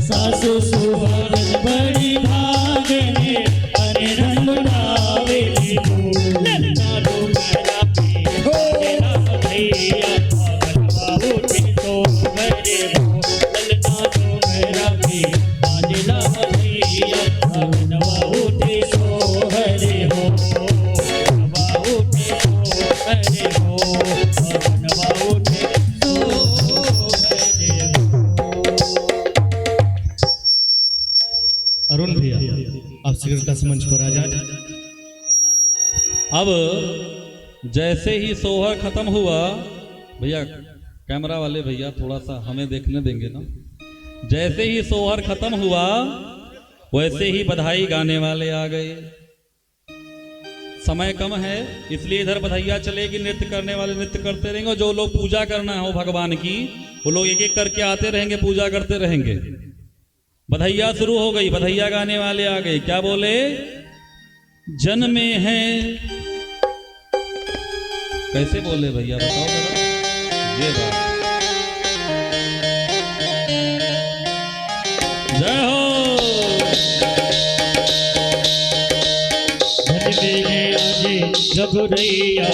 सासु सुहाग बड़े भागे ने, अरे रंग उड़ावे हो। ललना डोमरा पे तेरा भैया, बनवा उठे तो बड़े हो। ललना डोमरा पे तेरा भैया, बनवा उठे तो बड़े हो। बनवा उठे तो बड़े हो, बनवा उठे तो बड़े हो। अरुण भैया, आप शीघ्रता से मंच पर आ जाए। अब जैसे ही सोहर खत्म हुआ, भैया कैमरा वाले भैया थोड़ा सा हमें देखने देंगे ना। जैसे ही सोहर खत्म हुआ, वैसे ही बधाई गाने वाले आ गए। समय कम है इसलिए इधर बधाइयाँ चलेगी, नृत्य करने वाले नृत्य करते रहेंगे, और जो लोग पूजा करना हो भगवान की, वो लोग एक एक करके आते रहेंगे, पूजा करते रहेंगे। बधाइयाँ शुरू हो गई, बधाइयाँ गाने वाले आ गए। क्या बोले? जन्मे हैं, कैसे बोले भैया बताओ जरा। ये बात, जय हो। रघुरैया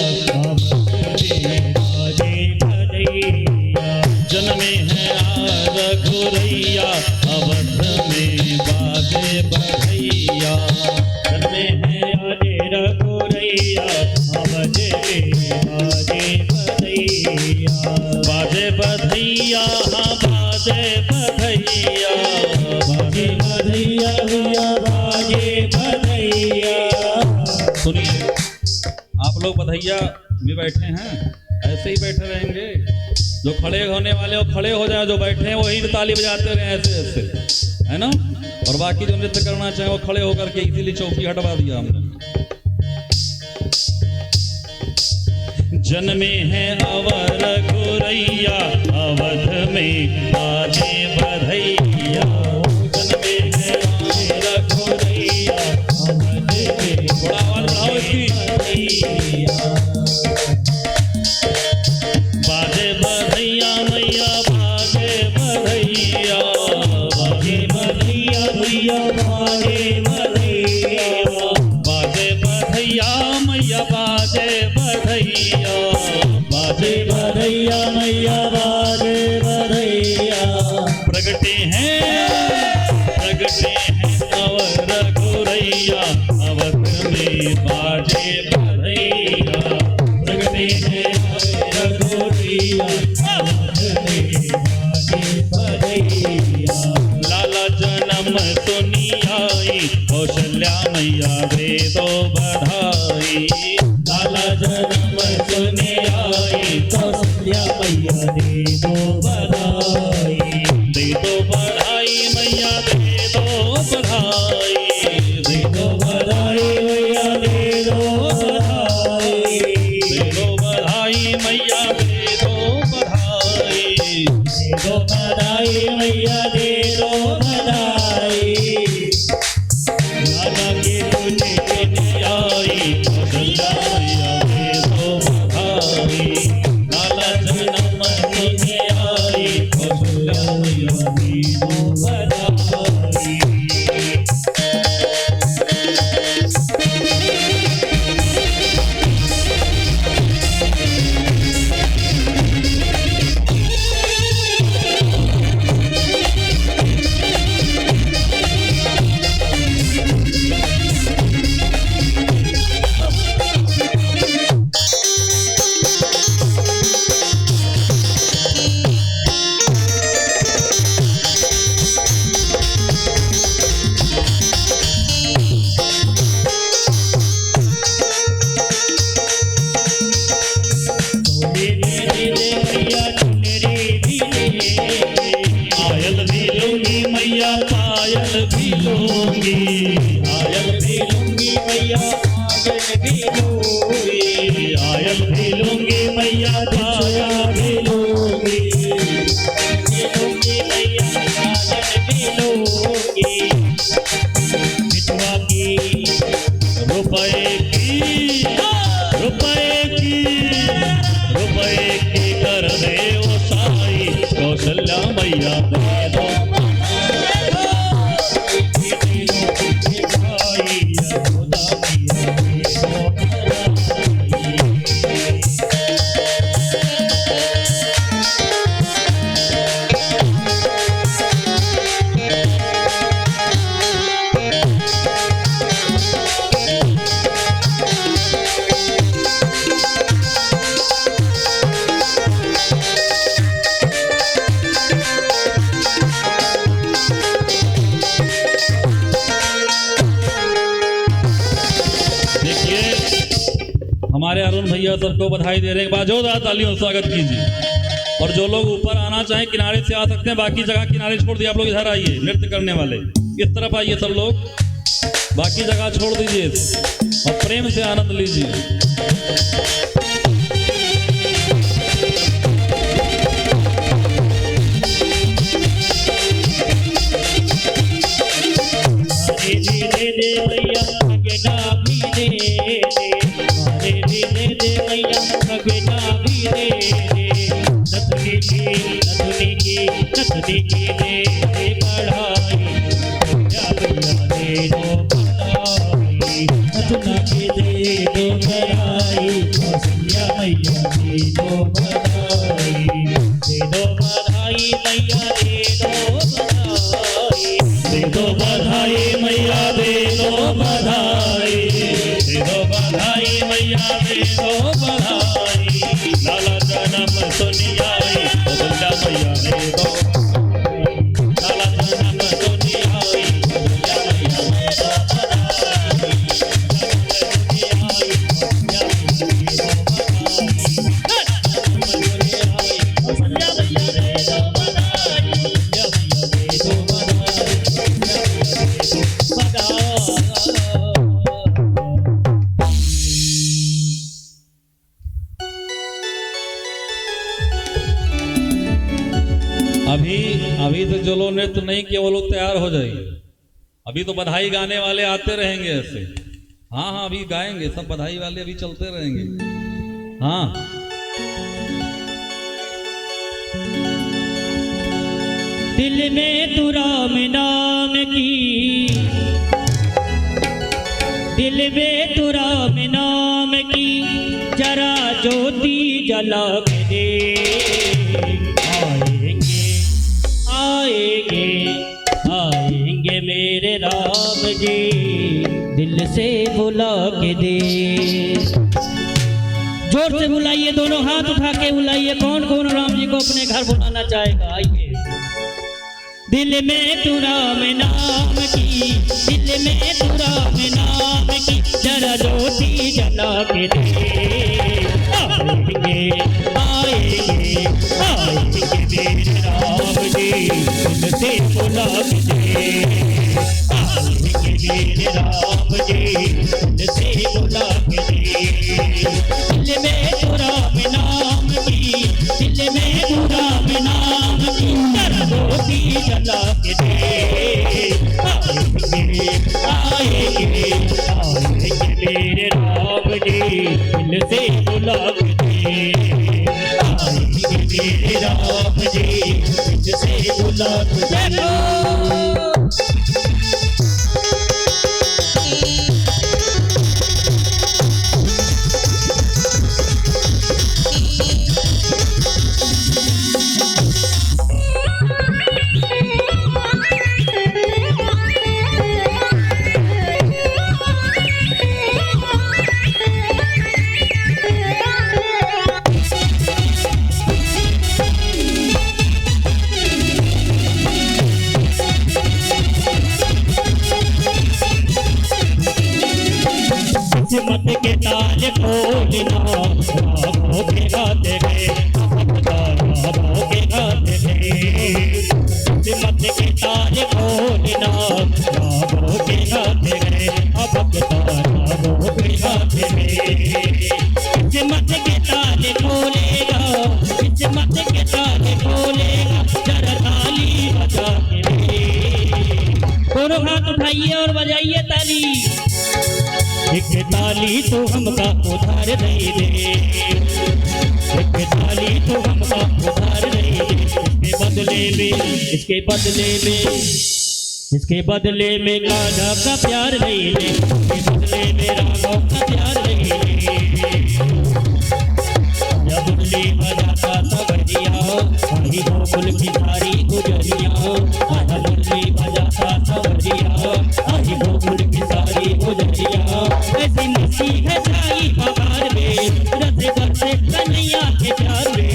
जन्मे हैं आज रघुरैया, अवध में बाजे बधैया। जन्मे हैं आज रघुरैया, अवध में बाजे बधैया। बाजे बधैया, हाँ बाजे बधैया, बाजे बधैया भैया, बाजे बधैया। सुनिए आप लोग बधैया भी बैठे हैं, ऐसे ही बैठे रहेंगे। जो खड़े होने वाले वो खड़े हो जाए, जो बैठे हैं वही ताली बजाते रहे ऐसे ऐसे, है ना। और बाकी जो नृत्य करना चाहे वो खड़े होकर के, इसीलिए चौकी हटवा दिया हमने। जन्मे हैं अवर गुरैया, अवध में बाजे बधैया। जन्मे हैं अवर गुरैया, अवध में, थोड़ा आवाज बढ़ाओ इसकी। बाजे बधैया मैया, बाजे बधैया, बाजे बधैया भैया, बाजे बधैया, बाजे बधैया मैया, बाजे बधैया, बाजे बधैया मैया, बाजे बधैया। प्रगटे हैं अवर गुरैया, अवध में बाजे बधैया। प्रगटे हैं अवर गुरैया, अवध में बाजे बधैया। लाला जन्म सुनी आई, कौशल्या मैया दे दो बधाई। लाला जन्म सुनी आई, कौशल्या मैया दे दो बधाई। दे दो बधाई मैया, दे दो बधाई, दे दो बधाई मैया, दे दो बधाई। दे दो बधाई मैया, दे दो बधाई, दे दो बधाई मैया, दे दो बधाई। लाला की पुण्य आई, कौशल्या मैया दे दो बधाई। लाला जन्म सुनी आई, कौशल्या मैया दे दो बधाई। आयल भी लूंगी मैया, पायल भी लूंगी, आयल भी लूंगी मैया, पायल भी लूंगी, आयल भी लूंगी मैया, पायल भी लूंगी, लूंगी मैया, पायल भी लूंगी। बिटवा की रुपए की, रुपए की, रुपए की कर दे वो साई, कौशल्या मैया दे दो भाई, यशोदा मैया दे दो बधाई। हमारे अरुण भैया सबको बधाई दे रहे हैं, बाजोदार तालियों से स्वागत कीजिए। और जो लोग ऊपर आना चाहें किनारे से आ सकते हैं, बाकी जगह किनारे छोड़ दिए। आप लोग इधर आइए, नृत्य करने वाले इस तरफ आइए, सब लोग बाकी जगह छोड़ दीजिए और प्रेम से आनंद लीजिए। दे दे भैया गगना भी दे दे, दे दे मैया गगना भी दे दे। नथुनी की, नथुनी की, नथुनी की दे दे बढ़ाई, या भैया दे दो बढ़ाई। नथुना की दे दो बढ़ाई, कौशल्या मैया दे दो बढ़ाई, दे दो बढ़ाई मैया, दे दो बढ़ाई, दे दो बढ़ाई मैया, दे दो बढ़ाई, दे दो बढ़ाई मैया, दे दो बढ़ाई। लाला जन्म सुनी आई, कौशल्या मैया दे दो, लाला चलो नृत्य नहीं किया, वो लोग तैयार हो जाइए। अभी तो बधाई गाने वाले आते रहेंगे ऐसे। हाँ हाँ अभी गाएंगे सब बधाई वाले, अभी चलते रहेंगे। हाँ दिल में तू राम नाम की, दिल में तू राम नाम की जरा ज्योति जला के दे। आएंगे आएंगे आएंगे मेरे राम जी, दिल से बुला के दे। जोर से बुलाइए, दोनों हाथ उठा के बुलाइए। कौन कौन राम जी को अपने घर बुलाना चाहेगा? आइए। दिल में तू राम नाम की, दिल में तू राम नाम की जरा ज्योति जला के दे। आएंगे आएंगे आएंगे मेरे राम जी, दिल से बुला के दे। आएंगे मेरे राम जी, दिल से बुला के दे। दिल में तू राम नाम की, दिल में तू राम नाम की जरा ज्योति जला के दे। आएंगे आएंगे आएंगे मेरे राम जी, दिल से बुला के दे। आएंगे मेरे राम जी, दिल से बुला के दे। किस्मत के ताले खोलना, राहों के गाते गए राहों के गाते गए। किस्मत के ताले खोलना, राहों के गाते गए राहों के गाते गए। किस्मत के ताले खोलेगा, किस्मत के ताले खोलेगा जरा ताली बजा के दे। दोनों हाथ उठाइए और बजाइए ताली। एक ताली तो हमका उधार नहीं दे, एक ताली तो हमका उधार नहीं दे। इसके बदले में, इसके बदले में, इसके बदले में गाना का प्यार नहीं दे, इसके बदले में रागों का प्यार नहीं दे। जब मुरली बजाता सवरिया, वही गोकुल की सारी गुजरिया। जब मुरली बजाता सवरिया, वही गोकुल की सारी गुजरिया। ऐसी मस्ती है छाई पहाड़ में, रस बरसे कन्हैया के प्यार में।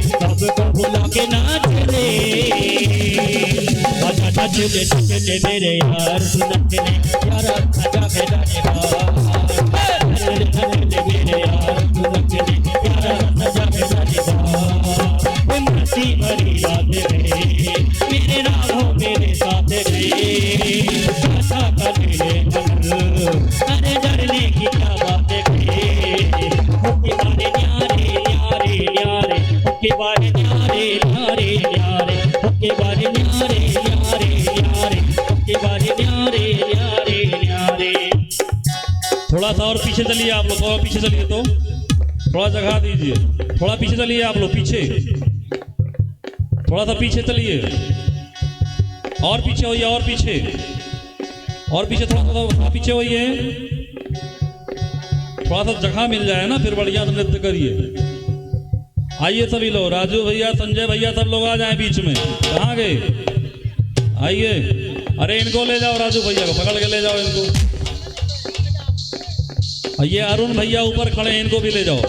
सबको भुला के नाच ले, बजा चले चले मेरे यार, सुनत ले यारा सजा के जाने बार। मेरे यार सुनत ले यारा सजा के जाने बार। मस्ती भरी रात गए, मेरे राहों मेरे साथ गए। आशा कर ले अरे डरने की क्या बात है। मुक्के बारे न्यारे न्यारे न्यारे, मुक्के बारे न्यारे न्यारे न्यारे, मुक्के बारे न्यारे न्यारे न्यारे, मुक्के बारे न्यारे न्यारे न्यारे। थोड़ा सा और पीछे चलिए आप लोग, थोड़ा पीछे चलिए तो थोड़ा जगह दीजिए। थोड़ा पीछे चलिए आप लोग, पीछे थोड़ा सा पीछे चलिए, और पीछे होइए, और पीछे, और पीछे थोड़ा पीछे होइए। थोड़ा सा जगह मिल जाए ना फिर बढ़िया से नृत्य करिए। आइए सभी लोग, राजू भैया, संजय भैया, सब लोग आ जाएं बीच में। कहाँ गए? आइए। अरे इनको ले जाओ, राजू भैया को पकड़ के ले जाओ इनको। ये अरुण भैया ऊपर खड़े हैं, इनको भी ले जाओ।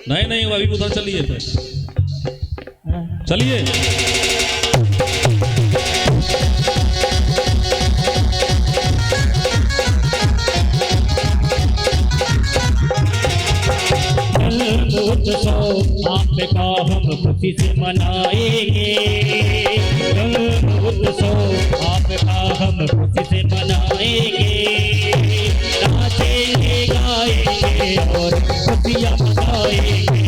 नहीं नहीं अभी उधर चलिए, चलिए। आपका हम खुशी से मनाएंगे, उत्सव आपका हम खुशी से मनाएंगे। नाचेंगे गाएंगे और खुशियाँ मनाएंगे।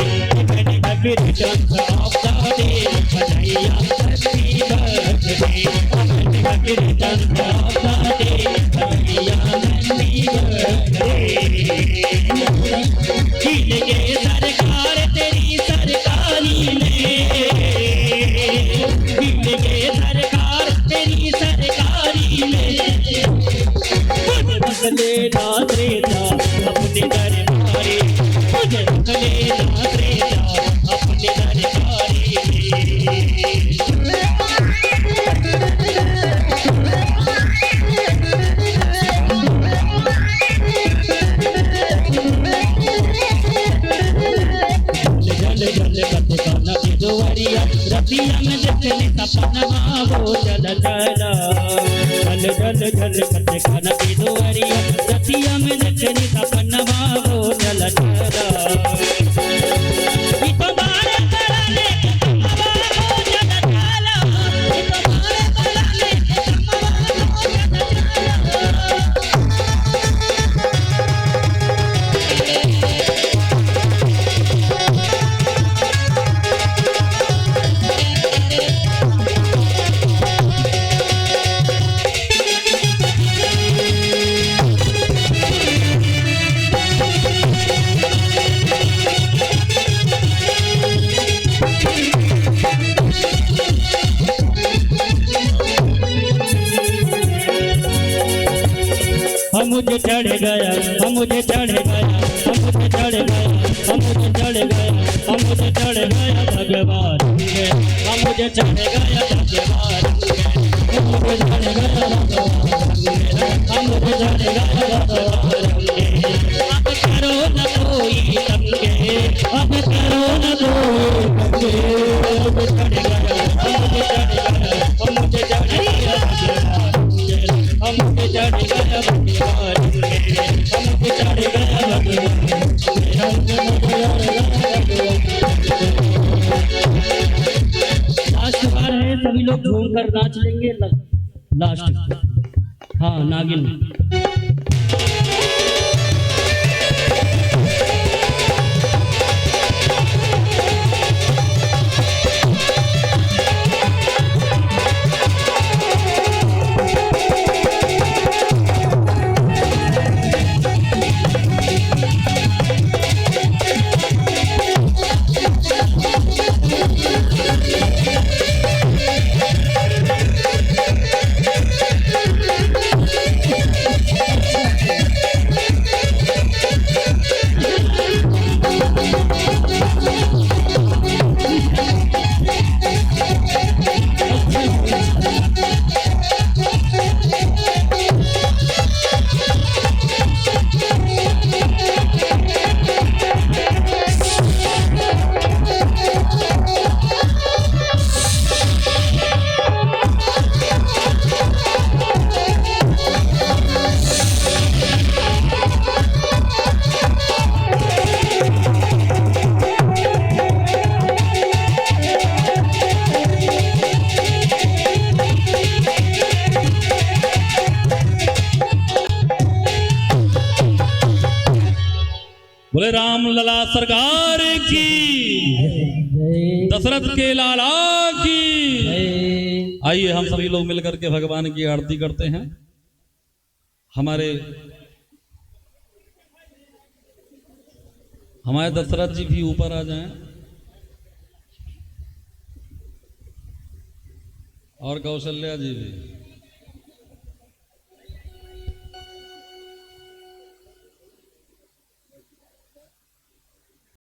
आपका दे बधाइयाँ, हैप्पी बर्थडे लेना त्रेता अपने दरबारी, मुझे रख लेना त्रेता अपने दरबारी। जल जल कथ काना की दुआरिया, रतिया में देखने सपना वो चल चला। जल जल जल कथ काना की दुआरिया, रतिया में देखने सपना वो चल चला। मुझे चढ़ गया, हम मुझे चढ़ गया, हम मुझे चढ़ गया, हम मुझे चढ़ गया, हम मुझे चढ़ गया भगवान, हम मुझे चढ़ गया भगवान, हम मुझे चढ़ गया भगवान, हम मुझे चढ़ गया भगवान। अब करो न कोई तंगे, अब करो न कोई तंगे, अब चढ़ गया, हम मुझे चढ़ गया, हम मुझे चढ़ गया भगवान, हम मुझे चढ़ गया भगवान, हम मुझे चढ़ गया भगवान। लास्ट बार है, सभी लोग झूम कर नाच लेंगे। लास्ट, हाँ नागिन। बोले राम लला सरकार की, दशरथ के लाला की। आइए हम सभी लोग मिलकर के भगवान की आरती करते हैं। हमारे दशरथ जी भी ऊपर आ जाएं और कौशल्या जी भी।